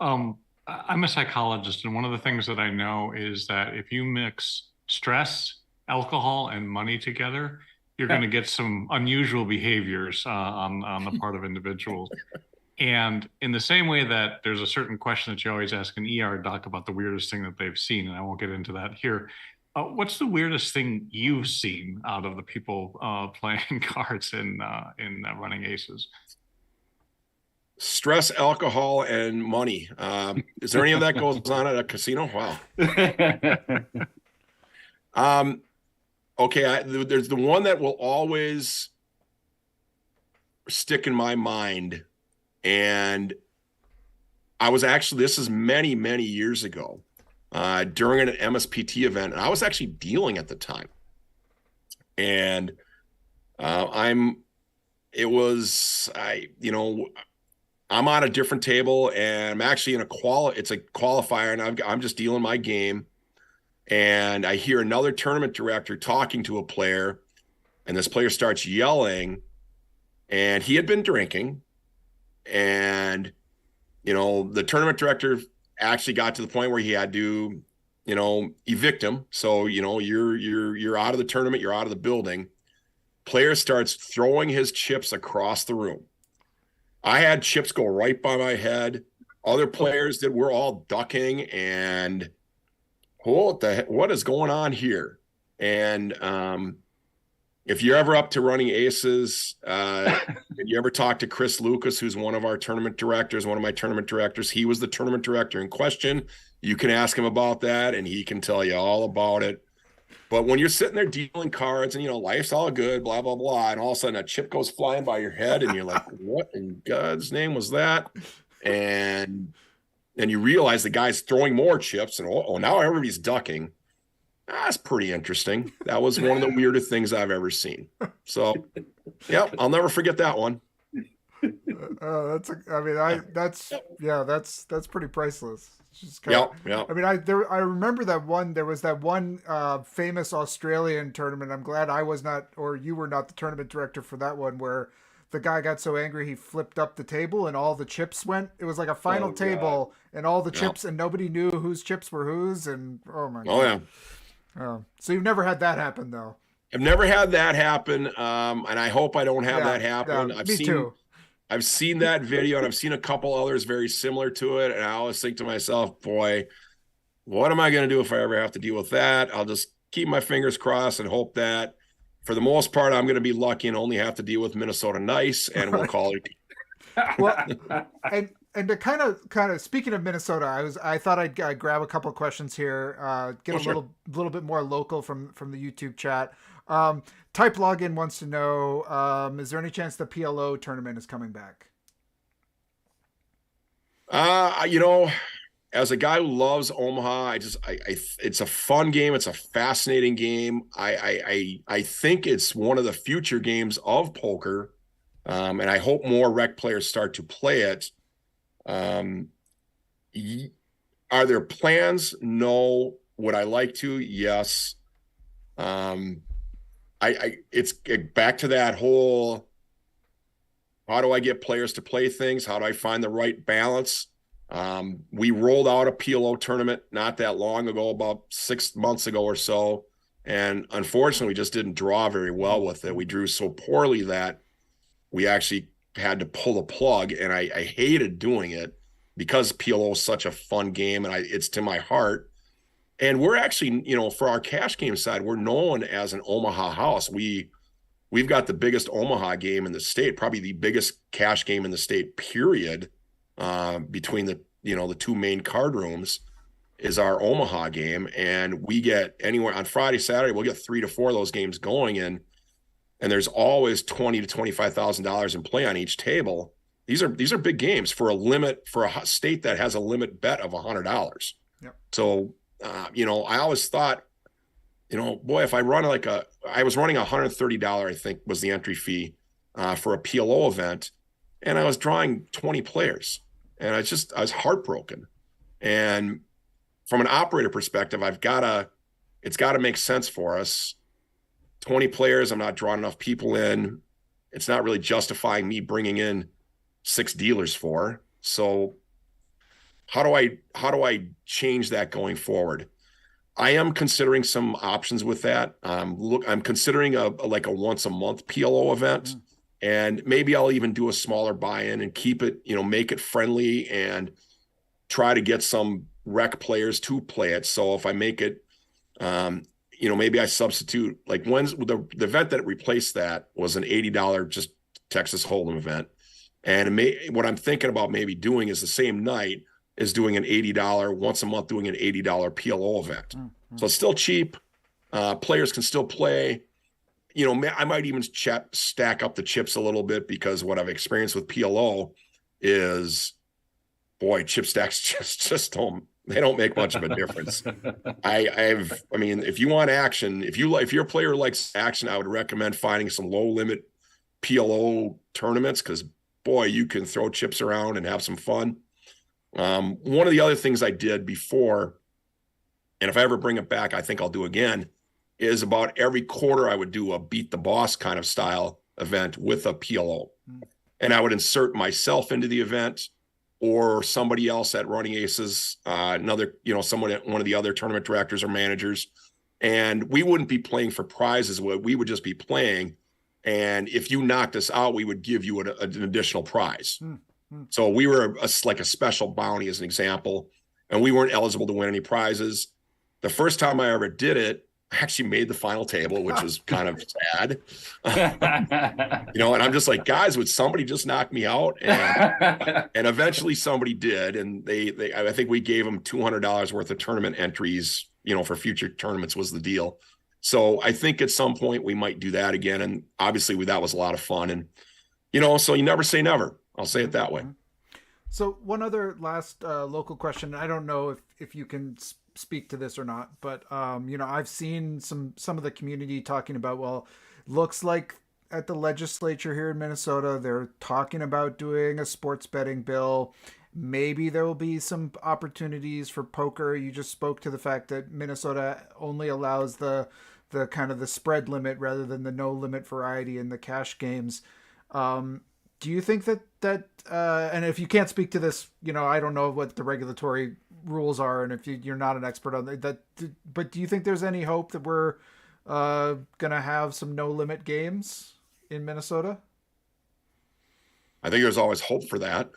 I'm a psychologist, and one of the things that I know is that if you mix stress, alcohol, and money together, you're going to get some unusual behaviors on the part of individuals. And in the same way that there's a certain question that you always ask an ER doc about the weirdest thing that they've seen, and I won't get into that here. What's the weirdest thing you've seen out of the people playing cards in running aces? Stress, alcohol, and money. Is there any of that goes on at a casino? Wow. Okay. There's the one that will always stick in my mind. And this is many, many years ago, during an MSPT event, and I was actually dealing at the time. And I'm on a different table, and I'm actually in it's a qualifier, and I'm just dealing my game. And I hear another tournament director talking to a player, and this player starts yelling, and he had been drinking. And, the tournament director actually got to the point where he had to, evict him. So, you're out of the tournament, you're out of the building. Player starts throwing his chips across the room. I had chips go right by my head. Other players that were all ducking, and what is going on here? And if you're ever up to running aces, you ever talk to Chris Lucas, who's one of my tournament directors, he was the tournament director in question. You can ask him about that, and he can tell you all about it. But when you're sitting there dealing cards and, life's all good, blah, blah, blah, and all of a sudden a chip goes flying by your head and you're like, what in God's name was that? And then you realize the guy's throwing more chips, and now everybody's ducking. That's pretty interesting. That was one of the weirdest things I've ever seen. So, yep, I'll never forget that one. That's pretty priceless. Just I remember that one. There was that one famous Australian tournament. I'm glad I was not, or you were not, the tournament director for that one, where the guy got so angry he flipped up the table and all the chips went. It was like a final table and all the chips, and nobody knew whose chips were whose. And oh my god. Oh yeah. So you've never had that happen, though. I've never had that happen, and I hope I don't have that happen. I've seen that video, and I've seen a couple others very similar to it, and I always think to myself, boy, what am I going to do if I ever have to deal with that? I'll just keep my fingers crossed and hope that, for the most part, I'm going to be lucky and only have to deal with Minnesota Nice, and we'll call it. Well, and to kind of speaking of Minnesota, I thought I'd grab a couple of questions here, get a little bit more local from the YouTube chat. Type Login wants to know, is there any chance the PLO tournament is coming back? As a guy who loves Omaha, it's a fun game. It's a fascinating game. I think it's one of the future games of poker. And I hope more rec players start to play it. Are there plans? No. Would I like to? Yes. It's back to that whole, how do I get players to play things? How do I find the right balance? We rolled out a PLO tournament not that long ago, about 6 months ago or so. And unfortunately, we just didn't draw very well with it. We drew so poorly that we actually had to pull the plug, and I hated doing it because PLO is such a fun game, and it's to my heart. And we're actually, for our cash game side, we're known as an Omaha house. We've got the biggest Omaha game in the state, probably the biggest cash game in the state, period. Between the two main card rooms is our Omaha game, and we get anywhere on Friday, Saturday, we'll get 3 to 4 of those games going, and there's always $20,000 to $25,000 in play on each table. These are big games for a state that has a limit bet of $100. Yep. So, I always thought, boy, if I run I was running $130, I think was the entry fee for a PLO event, and I was drawing 20 players, and I was heartbroken. And from an operator perspective, it's got to make sense for us. 20 players, I'm not drawing enough people in. It's not really justifying me bringing in 6 dealers for. So how do I change that going forward? I am considering some options with that. I'm considering a once a month PLO event, and maybe I'll even do a smaller buy-in and keep it, make it friendly and try to get some rec players to play it. So if I make it, maybe I substitute, like the event that replaced that was an $80 just Texas Hold'em event. And what I'm thinking about maybe doing is the same night is doing an $80 once a month, doing an $80 PLO event. So it's still cheap. Players can still play. I might even stack up the chips a little bit, because what I've experienced with PLO is, boy, chip stacks just don't make much of a difference. If you want action, if your player likes action, I would recommend finding some low limit PLO tournaments, because boy, you can throw chips around and have some fun. One of the other things I did before, and if I ever bring it back, I think I'll do again, is about every quarter I would do a beat the boss kind of style event with a PLO. And I would insert myself into the event, or somebody else at Running Aces, one of the other tournament directors or managers. And we wouldn't be playing for prizes. We would just be playing. And if you knocked us out, we would give you an additional prize. So we were like a special bounty, as an example, and we weren't eligible to win any prizes. The first time I ever did it, I actually made the final table, which was kind of sad. And I'm just like, guys, would somebody just knock me out? And eventually somebody did. And I think we gave them $200 worth of tournament entries, for future tournaments was the deal. So I think at some point we might do that again. And obviously that was a lot of fun. And, so you never say never. I'll say it that way. So one other last local question. I don't know if you can speak to this or not, but I've seen some of the community talking about, well, looks like at the legislature here in Minnesota, they're talking about doing a sports betting bill. Maybe there will be some opportunities for poker. You just spoke to the fact that Minnesota only allows the kind of the spread limit rather than the no limit variety in the cash games. Do you think that and if you can't speak to this, I don't know what the regulatory rules are, and if you're not an expert on that, but do you think there's any hope that we're gonna have some no limit games in Minnesota? I think there's always hope for that.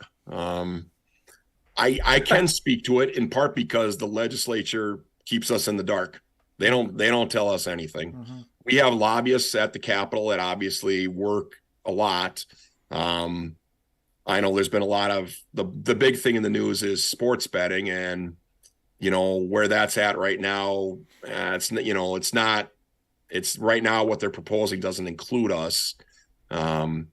I can speak to it in part because the legislature keeps us in the dark. They don't tell us anything. We have lobbyists at the Capitol that obviously work a lot. I know there's been a lot of the big thing in the news is sports betting, and where that's at right now. It's right now what they're proposing doesn't include us. And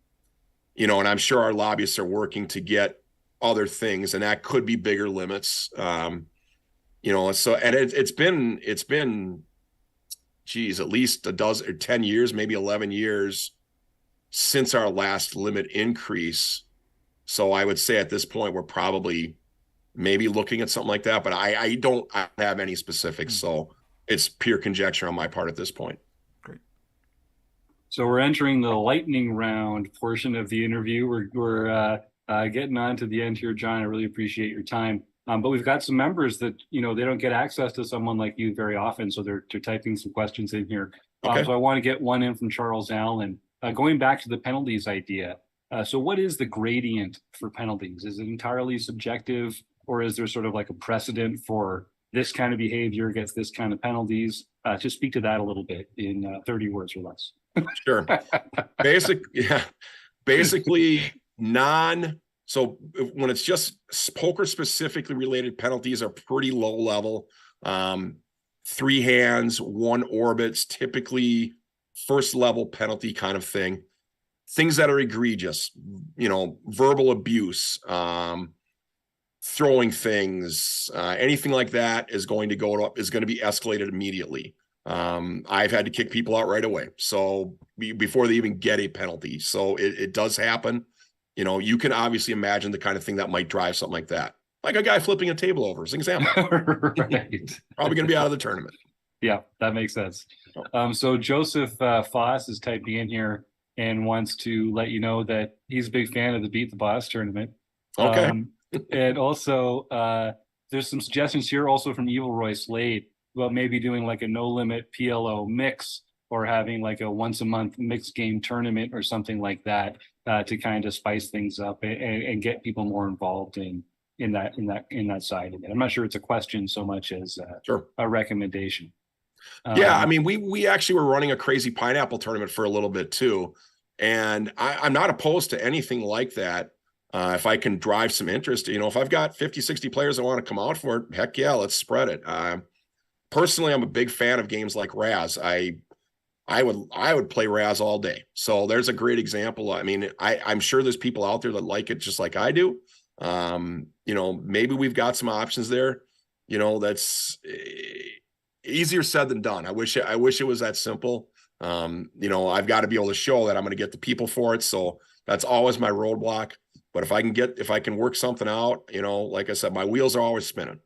I'm sure our lobbyists are working to get other things, and that could be bigger limits. So, and it's been, geez, at least a dozen or 10 years, maybe 11 years since our last limit increase. So I would say at this point, we're probably maybe looking at something like that, but I don't have any specifics. So it's pure conjecture on my part at this point. So we're entering the lightning round portion of the interview. We're getting on to the end here, John. I really appreciate your time. But we've got some members that, they don't get access to someone like you very often. So they're typing some questions in here. Okay. So I want to get one in from Charles Allen. Going back to the penalties idea. So what is the gradient for penalties? Is it entirely subjective, or is there sort of like a precedent for this kind of behavior gets this kind of penalties? Just speak to that a little bit in 30 words or less. Sure. Basically so when it's just poker specifically related, penalties are pretty low level. 3 hands, 1 orbits, typically first level penalty kind of thing. Things that are egregious, verbal abuse, throwing things, anything like that is going to be escalated immediately. I've had to kick people out right away. So before they even get a penalty. So it does happen. You can obviously imagine the kind of thing that might drive something like that. Like a guy flipping a table over as an example. Right. Probably going to be out of the tournament. Yeah, that makes sense. So Joseph Foss is typing in here and wants to let you know that he's a big fan of the Beat the Boss tournament. Okay. And also there's some suggestions here also from Evil Roy Slade about maybe doing like a no limit PLO mix, or having like a once a month mixed game tournament or something like that to kind of spice things up and get people more involved in that side of it. I'm not sure it's a question so much as Sure. a recommendation. Yeah, I mean, we actually were running a crazy pineapple tournament for a little bit too, and I'm not opposed to anything like that. If I can drive some interest, if I've got 50, 60 players that want to come out for it, heck yeah, let's spread it. Personally, I'm a big fan of games like Raz. I would play Raz all day. So there's a great example. I mean, I'm sure there's people out there that like it just like I do. Maybe we've got some options there. That's easier said than done. I wish it was that simple. I've got to be able to show that I'm going to get the people for it. So that's always my roadblock. But if I can work something out, like I said, my wheels are always spinning.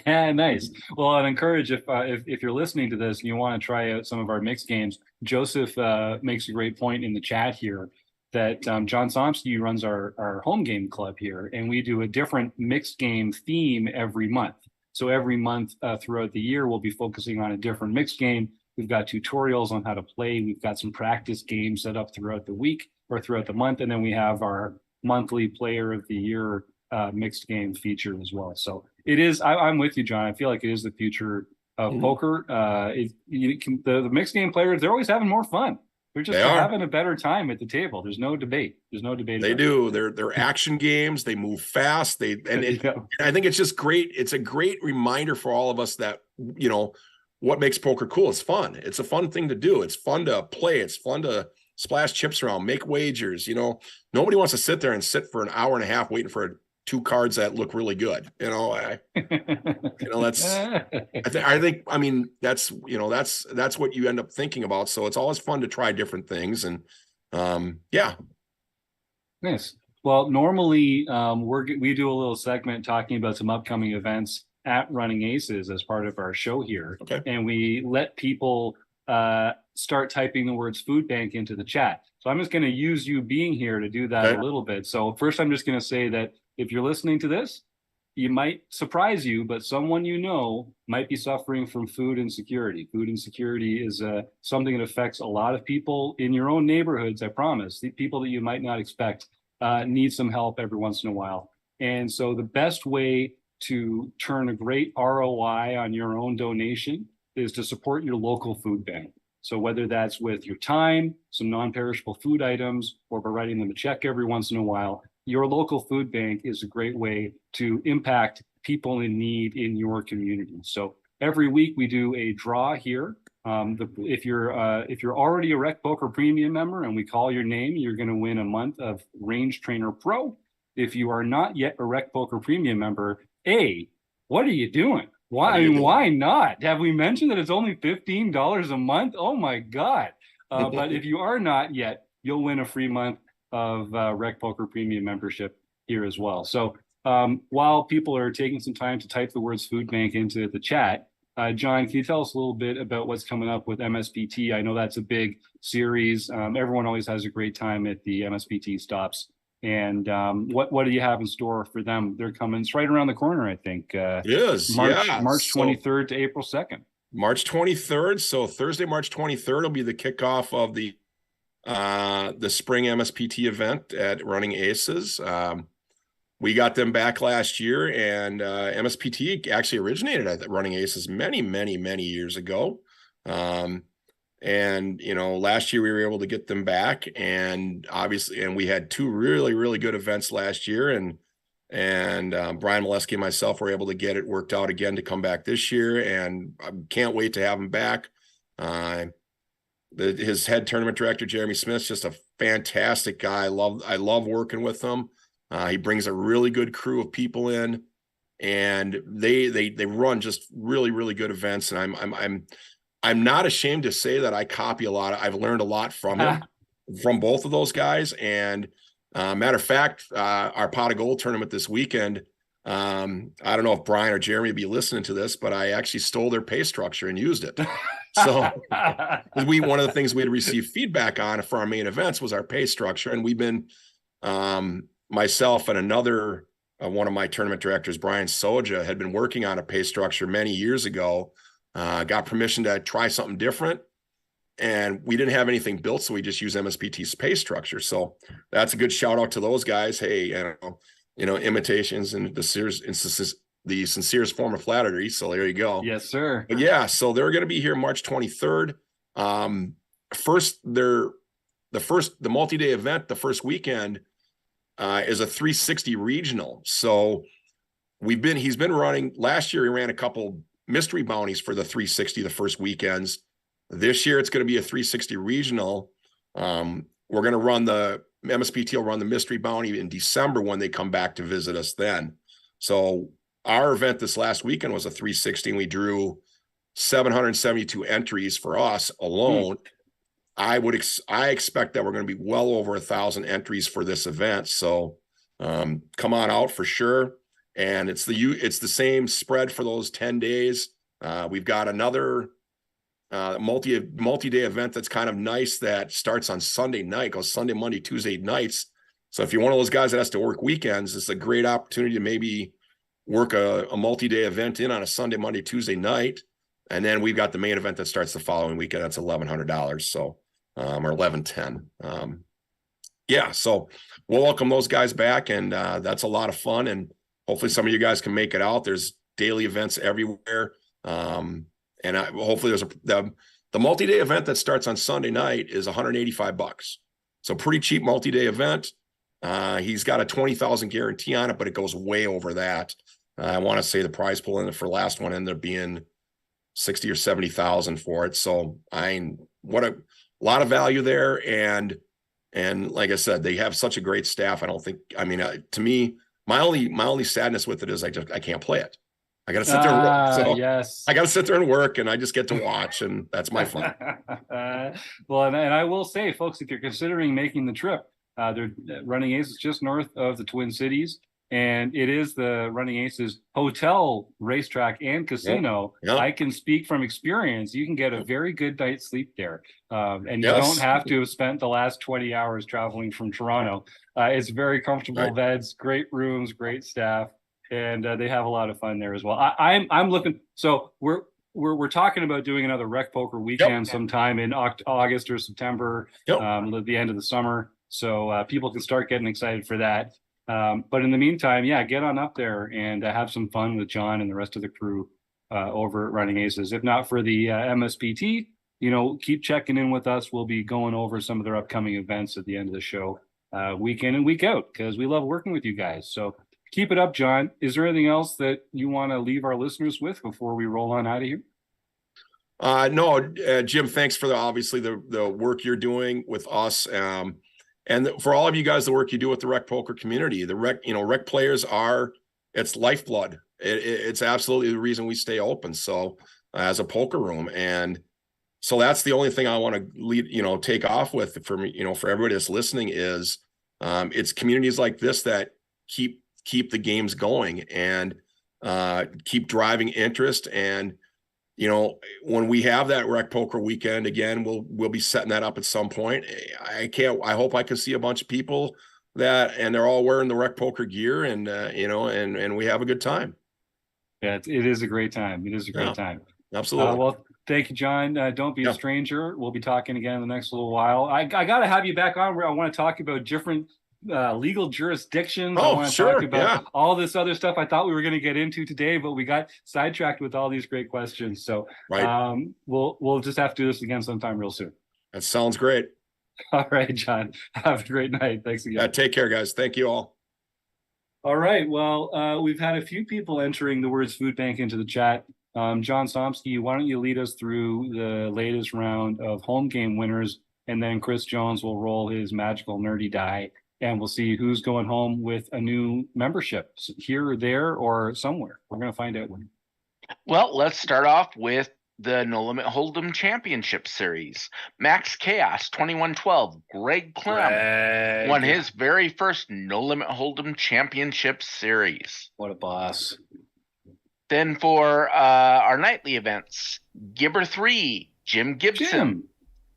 Nice. Well, I'd encourage if you're listening to this and you want to try out some of our mixed games, Joseph makes a great point in the chat here that John Somsky runs our home game club here, and we do a different mixed game theme every month. So every month throughout the year, we'll be focusing on a different mixed game. We've got tutorials on how to play. We've got some practice games set up throughout the week or throughout the month, and then we have our monthly Player of the Year mixed game feature as well. So it is. I'm with you, John. I feel like it is the future of poker. The mixed game players, they're always having more fun. They're having a better time at the table. There's no debate. They do. They're action games. They move fast. I think it's just great. It's a great reminder for all of us that what makes poker cool. It's fun. It's a fun thing to do. It's fun to play. It's fun to splash chips around, make wagers. Nobody wants to sit there and sit for an hour and a half waiting for 2 cards that look really good. I mean, that's what you end up thinking about. So it's always fun to try different things. And yeah. Nice. Well, normally we do a little segment talking about some upcoming events at Running Aces as part of our show here. Okay. And we let people start typing the words food bank into the chat. So I'm just going to use you being here to do that a little bit. So first, I'm just going to say that if you're listening to this, it might surprise you, but someone might be suffering from food insecurity. Food insecurity is something that affects a lot of people in your own neighborhoods, I promise. The people that you might not expect need some help every once in a while. And so the best way to turn a great ROI on your own donation is to support your local food bank. So whether that's with your time, some non-perishable food items, or by writing them a check every once in a while, your local food bank is a great way to impact people in need in your community. So every week we do a draw here. If you're already a RecPoker Premium member and we call your name, you're going to win a month of Range Trainer Pro. If you are not yet a RecPoker Premium member, what are you doing? Why not? Have we mentioned that it's only $15 a month? Oh my God. But if you are not yet, you'll win a free month of RecPoker Premium membership here as well. So while people are taking some time to type the words food bank into the chat, John, can you tell us a little bit about what's coming up with MSPT? I know that's a big series. Everyone always has a great time at the MSPT stops. And what do you have in store for them? They're coming. It's right around the corner, I think. It is, March 23rd to April 2nd. March 23rd. So Thursday, March 23rd will be the kickoff of the spring MSPT event at Running Aces. We got them back last year, and MSPT actually originated at Running Aces many, many, many years ago. And last year we were able to get them back, and obviously, we had two really, really good events last year, and Brian Molesky and myself were able to get it worked out again to come back this year, and I can't wait to have him back. His head tournament director, Jeremy Smith's just a fantastic guy. I love working with him. He brings a really good crew of people in, and they run just really, really good events. And I'm not ashamed to say that I copy a lot. I've learned a lot from him, from both of those guys. And matter of fact, our Pot of Gold tournament this weekend, I don't know if Brian or Jeremy will be listening to this, but I actually stole their pay structure and used it. So one of the things we had received feedback on for our main events was our pay structure. And we've been, myself and another, one of my tournament directors, Brian Soja, had been working on a pay structure many years ago, got permission to try something different. And we didn't have anything built, so we just used MSPT's pay structure. So that's a good shout out to those guys. Hey, imitations and the sincerest form of flattery. So there you go. Yes, sir. But yeah, so they're going to be here March 23rd. The multi-day event, the first weekend, is a 360 regional. So he's been running. Last year he ran a couple mystery bounties for the 360 the first weekends. This year it's going to be a 360 regional. We're going to run MSPT will run the mystery bounty in December when they come back to visit us then. So our event this last weekend was a 360, and we drew 772 entries for us alone. I expect that we're going to be well over 1,000 entries for this event. So come on out for sure. And it's the same spread for those 10 days. We've got another multi-day event that's kind of nice that starts on Sunday night, goes Sunday, Monday, Tuesday nights. So if you're one of those guys that has to work weekends, it's a great opportunity to maybe work a multi-day event in on a Sunday, Monday, Tuesday night. And then we've got the main event that starts the following weekend. That's $1,100. So, or $1,110. Yeah. So we'll welcome those guys back, and that's a lot of fun. And hopefully some of you guys can make it out. There's daily events everywhere. And hopefully the multi-day event that starts on Sunday night is $185. So pretty cheap multi-day event. He's got a 20,000 guarantee on it, but it goes way over that. I want to say the prize pool in it for last one ended up being 60 or 70,000 for it. So what a lot of value there. And like I said, they have such a great staff. To me, my only sadness with it is I can't play it. I got to sit there and work. So yes. I got to sit there and work, and I just get to watch, and that's my fun. Well, and I will say, folks, if you're considering making the trip, they're Running Aces just north of the Twin Cities, and it is the Running Aces hotel, racetrack, and casino. Yep. I can speak from experience. You can get a very good night's sleep there, and you don't have to have spent the last 20 hours traveling from Toronto. It's very comfortable beds, great rooms, great staff. And they have a lot of fun there as well. I'm looking. So we're talking about doing another RecPoker weekend sometime in August or September, at the end of the summer. So people can start getting excited for that. But in the meantime, get on up there and have some fun with John and the rest of the crew over at Running Aces. If not for the MSPT, keep checking in with us. We'll be going over some of their upcoming events at the end of the show, week in and week out, because we love working with you guys. So keep it up, John. Is there anything else that you want to leave our listeners with before we roll on out of here? No, Jim, thanks for obviously the work you're doing with us. And for all of you guys, the work you do with the RecPoker community. The rec players it's lifeblood. It's absolutely the reason we stay open. So as a poker room. And so that's the only thing I want to take off with for everybody that's listening is it's communities like this that keep the games going and keep driving interest. And you know, when we have that Rec Poker weekend again, we'll be setting that up at some point. I hope I can see a bunch of people and they're all wearing the Rec Poker gear, and you know, and we have a good time. Yeah, it is a great time. It is a great time. Absolutely. Well, thank you, John. Don't be a stranger. We'll be talking again in the next little while. I got to have you back on where I want to talk about different legal jurisdictions. I want to talk about all this other stuff I thought we were going to get into today, but we got sidetracked with all these great questions. So we'll just have to do this again sometime real soon. That sounds great. All right, John. Have a great night. Thanks again. Take care, guys. Thank you all. All right. Well, we've had a few people entering the words food bank into the chat. John Somsky, why don't you lead us through the latest round of home game winners, and then Chris Jones will roll his magical nerdy die, and we'll see who's going home with a new membership here or there or somewhere. We're going to find out. Well, let's start off with the No Limit Hold'em Championship Series. Max Chaos 2112, Greg Clem won his very first No Limit Hold'em Championship Series. What a boss. Then for our nightly events, Gibber 3, Jim Gibson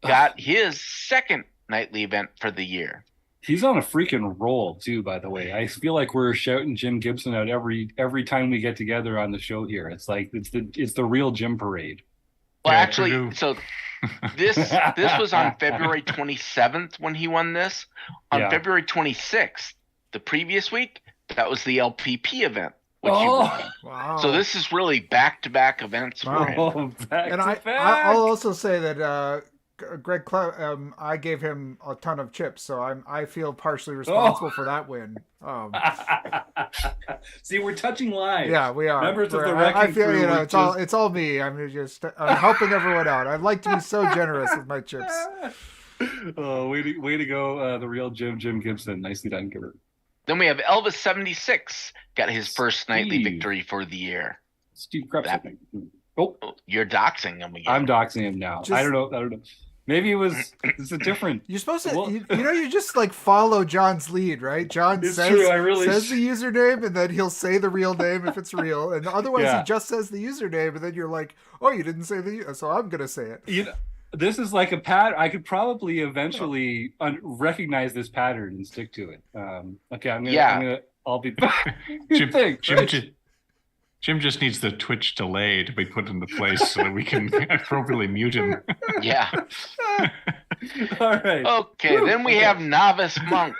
got his second nightly event for the year. He's on a freaking roll too, by the way. I feel like we're shouting Jim Gibson out every time we get together on the show here. It's like it's the real Jim parade. Well, actually, so this was on February 27th when he won this. On February 26th, the previous week, that was the LPP event. Wow. So this is really back-to-back events for him. And I'll also say that Greg Clem, I gave him a ton of chips, so I feel partially responsible for that win. See, we're touching lives. Yeah, we are. Members of the RECing Crew. You know, it's all me. I'm helping everyone out. I'd like to be so generous with my chips. Oh, way to go, the real Jim Gibson. Nicely done, Gibber. Then we have Elvis 76 got his first nightly victory for the year. Steve Krebs, I think. Oh, you're doxing him again. I'm doxing him now. I don't know. Maybe it's a different. You're supposed to, you just like follow John's lead, right? John says the username, and then he'll say the real name if it's real, and otherwise he just says the username, and then you're like, oh, you didn't say so I'm gonna say it. You know, this is like a pattern. I could probably eventually recognize this pattern and stick to it. Okay, I'll be back. Jim just needs the Twitch delay to be put into place so that we can appropriately mute him. Yeah. All right. Okay, then we have Novice Monk,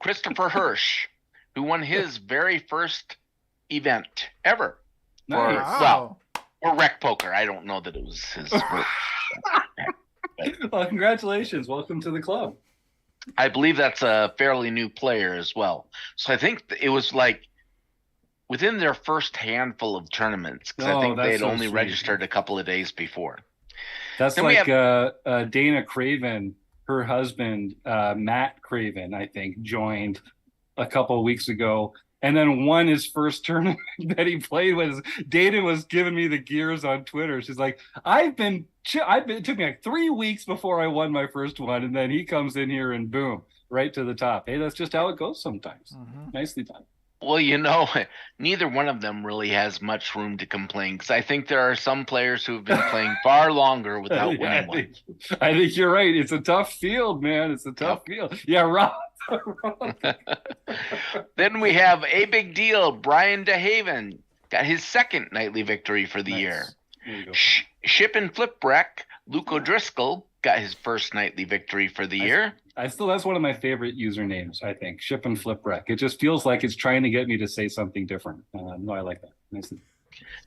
Christopher Hirsch, who won his very first event ever. Nice. For Rec Poker. I don't know that it was his first. Well, congratulations. Welcome to the club. I believe that's a fairly new player as well. So I think it was like within their first handful of tournaments, because I think they'd only registered a couple of days before. That's then like Dana Craven, her husband, Matt Craven, I think, joined a couple of weeks ago and then won his first tournament that he played with. Dana was giving me the gears on Twitter. She's like, it took me like 3 weeks before I won my first one. And then he comes in here and boom, right to the top. Hey, that's just how it goes sometimes. Mm-hmm. Nicely done. Well, neither one of them really has much room to complain, because I think there are some players who have been playing far longer without winning one. I think you're right. It's a tough field, man. It's a tough field. Yeah, Rob. Then we have a big deal. Brian DeHaven got his second nightly victory for the year. Ship and Flip Wreck, Luke O'Driscoll got his first nightly victory for the year. That's one of my favorite usernames, I think. Ship and Flip Wreck. It just feels like it's trying to get me to say something different. No, I like that. Nicely.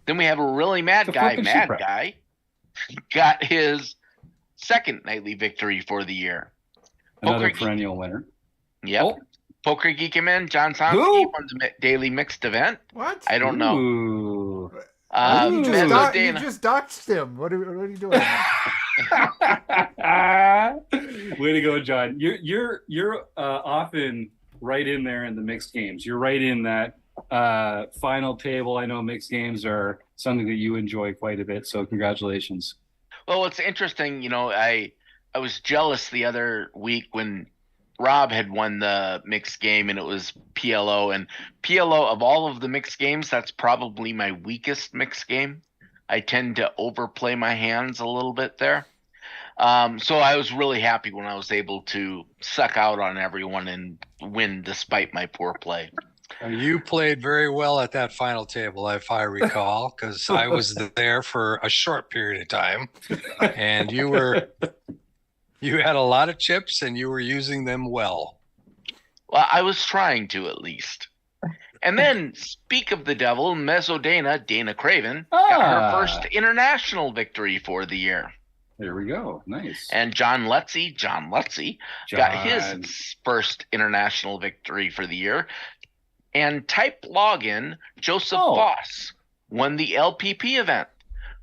Then we have a really mad guy, got his second nightly victory for the year. Another perennial winner. Yep. Oh. Poker Geek Man, John Somsky won the daily mixed event. What? I don't know. You just doxed him. What are you doing? Way to go, John. You're often right in there in the mixed games. You're right in that final table. I know mixed games are something that you enjoy quite a bit, so congratulations. Well, it's interesting, I was jealous the other week when Rob had won the mixed game and it was PLO, and PLO, of all of the mixed games, that's probably my weakest mixed game. I tend to overplay my hands a little bit there. So I was really happy when I was able to suck out on everyone and win despite my poor play. You played very well at that final table, if I recall, because I was there for a short period of time, and you had a lot of chips and you were using them well. Well, I was trying to, at least. And then, speak of the devil, Dana Craven got her first international victory for the year. There we go. Nice. And John Lutzy got his first international victory for the year. And type login Joseph Voss won the LPP event.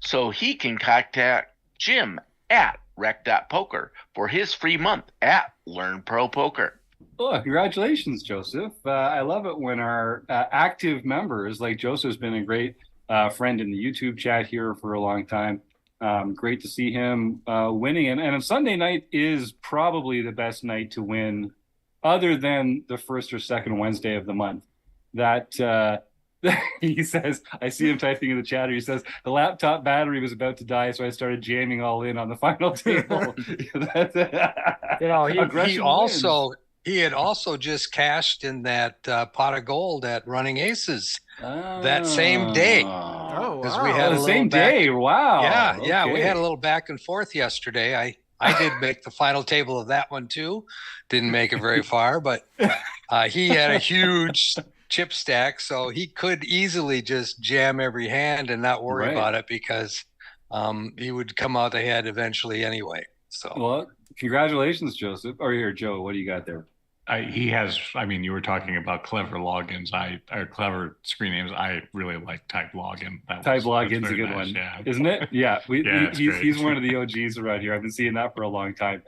So he can contact Jim at rec.poker for his free month at Learn Pro Poker. Oh, congratulations, Joseph. I love it when our active members, like Joseph's been a great friend in the YouTube chat here for a long time. Great to see him winning. And on Sunday night is probably the best night to win other than the first or second Wednesday of the month. That he says, I see him typing in the chat. He says the laptop battery was about to die, so I started jamming all in on the final table. He had also just cashed in that pot of gold at Running Aces that same day. Oh, Because wow. we had the same day. Wow. Yeah, we Okay. had a little back and forth yesterday. I did make the final table of that one too. Didn't make it very far, but he had a huge chip stack, so he could easily just jam every hand and not worry about it because he would come out ahead eventually anyway. So Well, congratulations, Joseph. Or here, Joe, what do you got there? He has, I mean, you were talking about clever logins, or clever screen names. I really like type login. Type login's a very good nice, one, yeah. isn't it? Yeah, it's great. he's one of the OGs around here. I've been seeing that for a long time.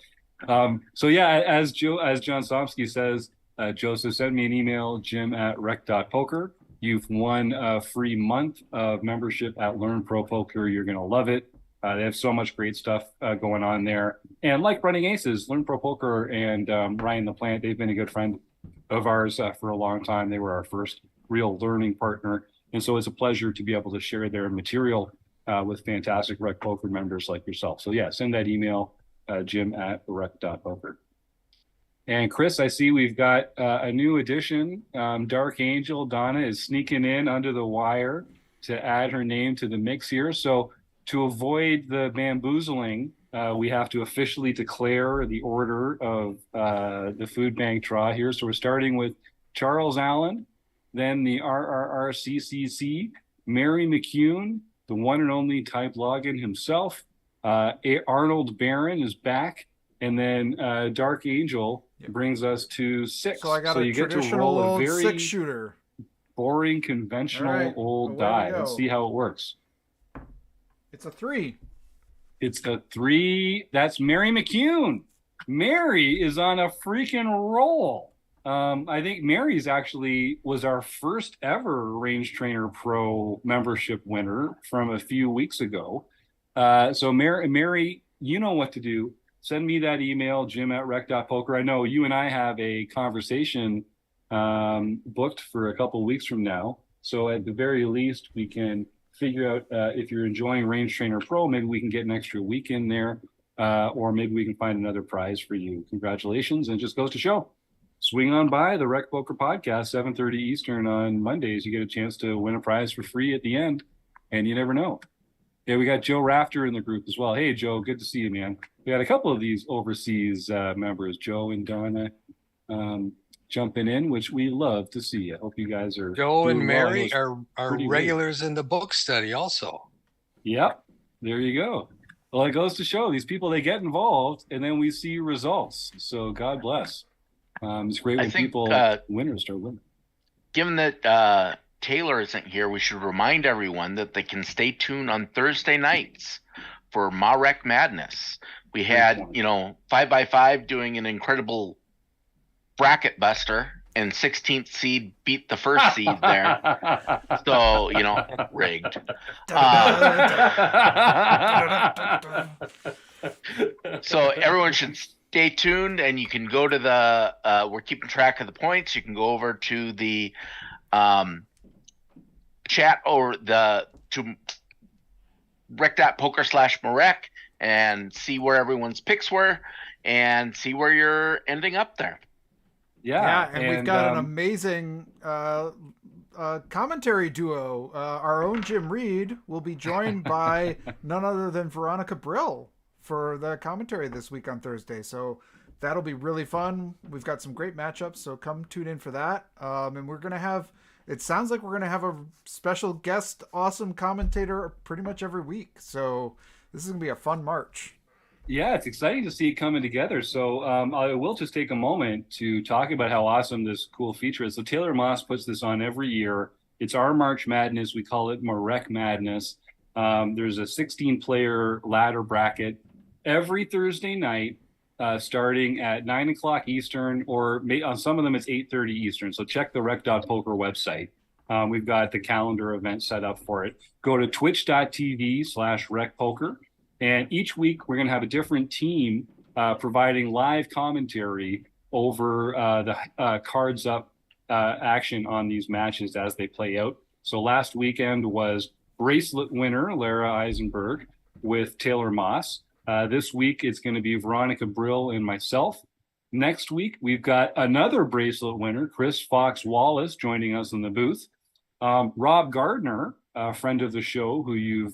So yeah, as John Somsky says, Joseph, send me an email, Jim at rec.poker. You've won a free month of membership at Learn Pro Poker. You're going to love it. They have so much great stuff going on there. And like Running Aces, Learn Pro Poker and Ryan the Plant, they've been a good friend of ours for a long time. They were our first real learning partner. And so it's a pleasure to be able to share their material with fantastic Rec Poker members like yourself. So yeah, send that email, Jim at rec.poker. And Chris, I see we've got a new addition. Dark Angel Donna is sneaking in under the wire to add her name to the mix here. So to avoid the bamboozling, we have to officially declare the order of the food bank draw here. So we're starting with Charles Allen, then the RRRCCC, Mary McCune, the one and only type login himself. Arnold Barron is back. And then Dark Angel brings us to 6. So I got a you get to traditional roll a old very 6-shooter. boring, conventional All right, old away we die. go. Let's see how it works. It's a 3. It's a 3. That's Mary McCune. Mary is on a freaking roll. I think Mary's actually was our first ever Range Trainer Pro membership winner from a few weeks ago. So Mary, you know what to do. Send me that email, Jim at rec.poker. I know you and I have a conversation booked for a couple of weeks from now. So at the very least, we can figure out if you're enjoying Range Trainer Pro, maybe we can get an extra week in there, or maybe we can find another prize for you. Congratulations. And it just goes to show. Swing on by the Rec Poker Podcast, 7:30 Eastern on Mondays. You get a chance to win a prize for free at the end, and you never know. Yeah, we got Joe Rafter in the group as well. Hey, Joe, good to see you, man. We got a couple of these overseas members, Joe and Donna, jumping in, which we love to see. I hope you guys are. Joe and doing well. Mary are pretty regulars in the book study also. Yep, there you go. Well, it goes to show these people, they get involved, and then we see results. So God bless. It's great when winners start winning. Given that Taylor isn't here, we should remind everyone that they can stay tuned on Thursday nights for Marek Madness. We had, 5x5 doing an incredible bracket buster, and 16th seed beat the first seed there. So, rigged. So everyone should stay tuned, and you can go to the we're keeping track of the points. You can go over to the chat or to rec.poker/Marek and see where everyone's picks were and see where you're ending up there. Yeah, and we've got an amazing commentary duo. Our own Jim Reid will be joined by none other than Veronica Brill for the commentary this week on Thursday. So that'll be really fun. We've got some great matchups, so come tune in for that. And we're going to have, it sounds like we're going to have a special guest, awesome commentator pretty much every week. So this is going to be a fun March. Yeah, it's exciting to see it coming together. So I will just take a moment to talk about how awesome this cool feature is. So Taylor Moss puts this on every year. It's our March Madness. We call it Marek Madness. There's a 16-player ladder bracket every Thursday night, starting at 9 o'clock Eastern, or on some of them it's 8:30 Eastern. So check the rec.poker website. We've got the calendar event set up for it. Go to twitch.tv/recpoker. And each week we're going to have a different team providing live commentary over the cards up action on these matches as they play out. So last weekend was bracelet winner Lara Eisenberg with Taylor Moss. This week it's going to be Veronica Brill and myself. Next week we've got another bracelet winner, Chris Fox Wallace, joining us in the booth. Rob Gardner, a friend of the show who you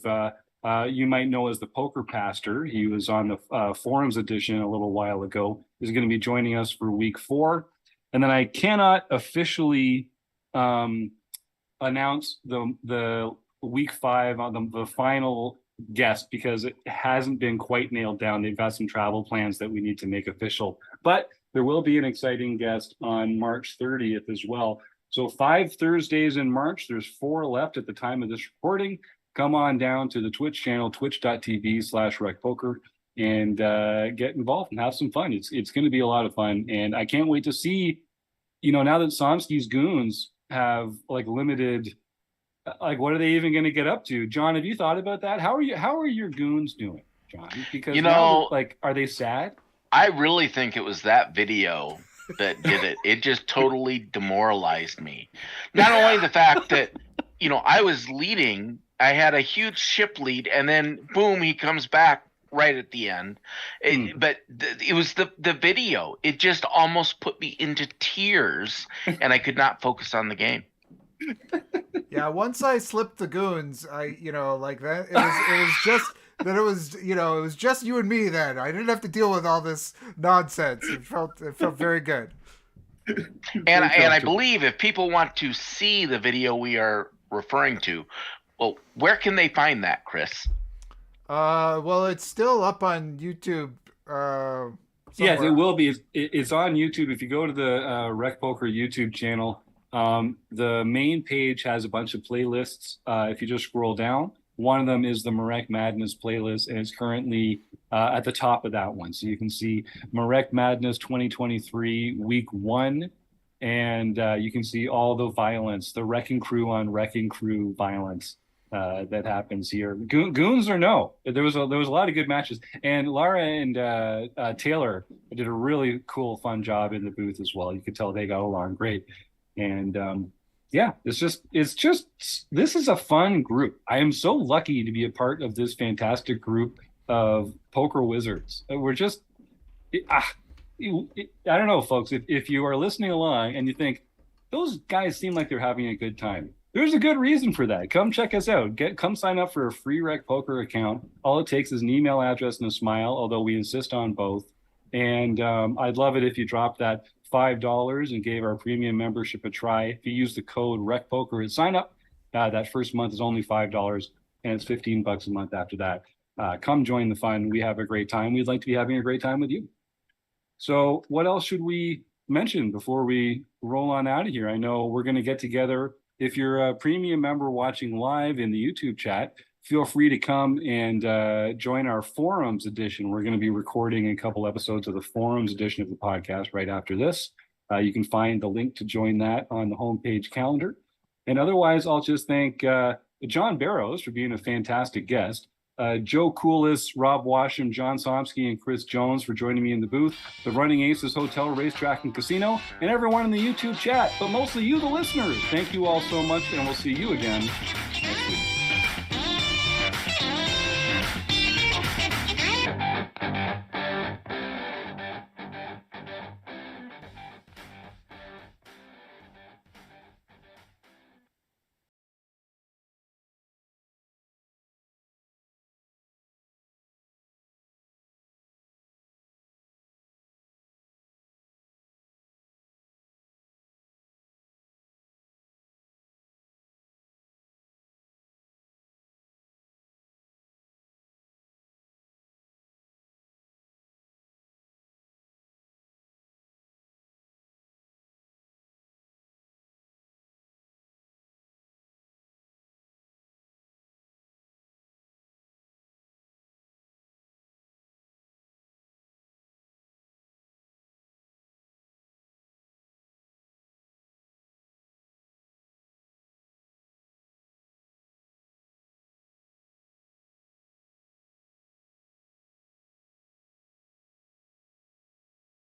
might know as the Poker Pastor. He was on the forums edition a little while ago. He's going to be joining us for week 4. And then I cannot officially announce the week 5 on the final guest because it hasn't been quite nailed down. They've got some travel plans that we need to make official. But there will be an exciting guest on March 30th as well. So 5 Thursdays in March. There's 4 left at the time of this recording. Come on down to the Twitch channel, twitch.tv/recpoker, and get involved and have some fun. It's going to be a lot of fun. And I can't wait to see, now that Somsky's goons have limited, what are they even going to get up to? John, have you thought about that? How are your goons doing, John? Because now are they sad? I really think it was that video that did it. It just totally demoralized me. Not only the fact that, I was leading, I had a huge ship lead, and then boom, he comes back right at the end. But it was the video. It just almost put me into tears, and I could not focus on the game. Yeah, once I slipped the goons, that it was just that it was just you and me then. I didn't have to deal with all this nonsense. It felt very good. And I believe if people want to see the video we are referring to, well, where can they find that, Chris? Well, it's still up on YouTube. Yes, it will be. It's on YouTube. If you go to the RecPoker YouTube channel, the main page has a bunch of playlists. If you just scroll down, one of them is the Marek Madness playlist, and it's currently at the top of that one. So you can see Marek Madness 2023 Week 1, and you can see all the violence, the Wrecking Crew on Wrecking Crew violence that happens here. Goons or no, there was a lot of good matches, and Lara and Taylor did a really cool, fun job in the booth as well. You could tell they got along great, and this is a fun group. I am so lucky to be a part of this fantastic group of poker wizards. We're just, I don't know, folks. If you are listening along and you think those guys seem like they're having a good time, there's a good reason for that. Come check us out. Come sign up for a free RecPoker account. All it takes is an email address and a smile, although we insist on both. And I'd love it if you drop that $5 and gave our premium membership a try. If you use the code RecPoker and sign up, that first month is only $5, and it's $15 a month after that. Come join the fun. We have a great time. We'd like to be having a great time with you. So what else should we mention before we roll on out of here? I know we're going to get together. If you're a premium member watching live in the YouTube chat, feel free to come and join our forums edition. We're going to be recording a couple episodes of the forums edition of the podcast right after this. You can find the link to join that on the homepage calendar. And otherwise, I'll just thank John Barrows for being a fantastic guest. Joe Coolis, Rob Washam, John Somsky, and Chris Jones for joining me in the booth, the Running Aces Hotel, Racetrack, and Casino, and everyone in the YouTube chat, but mostly you, the listeners. Thank you all so much, and we'll see you again next week.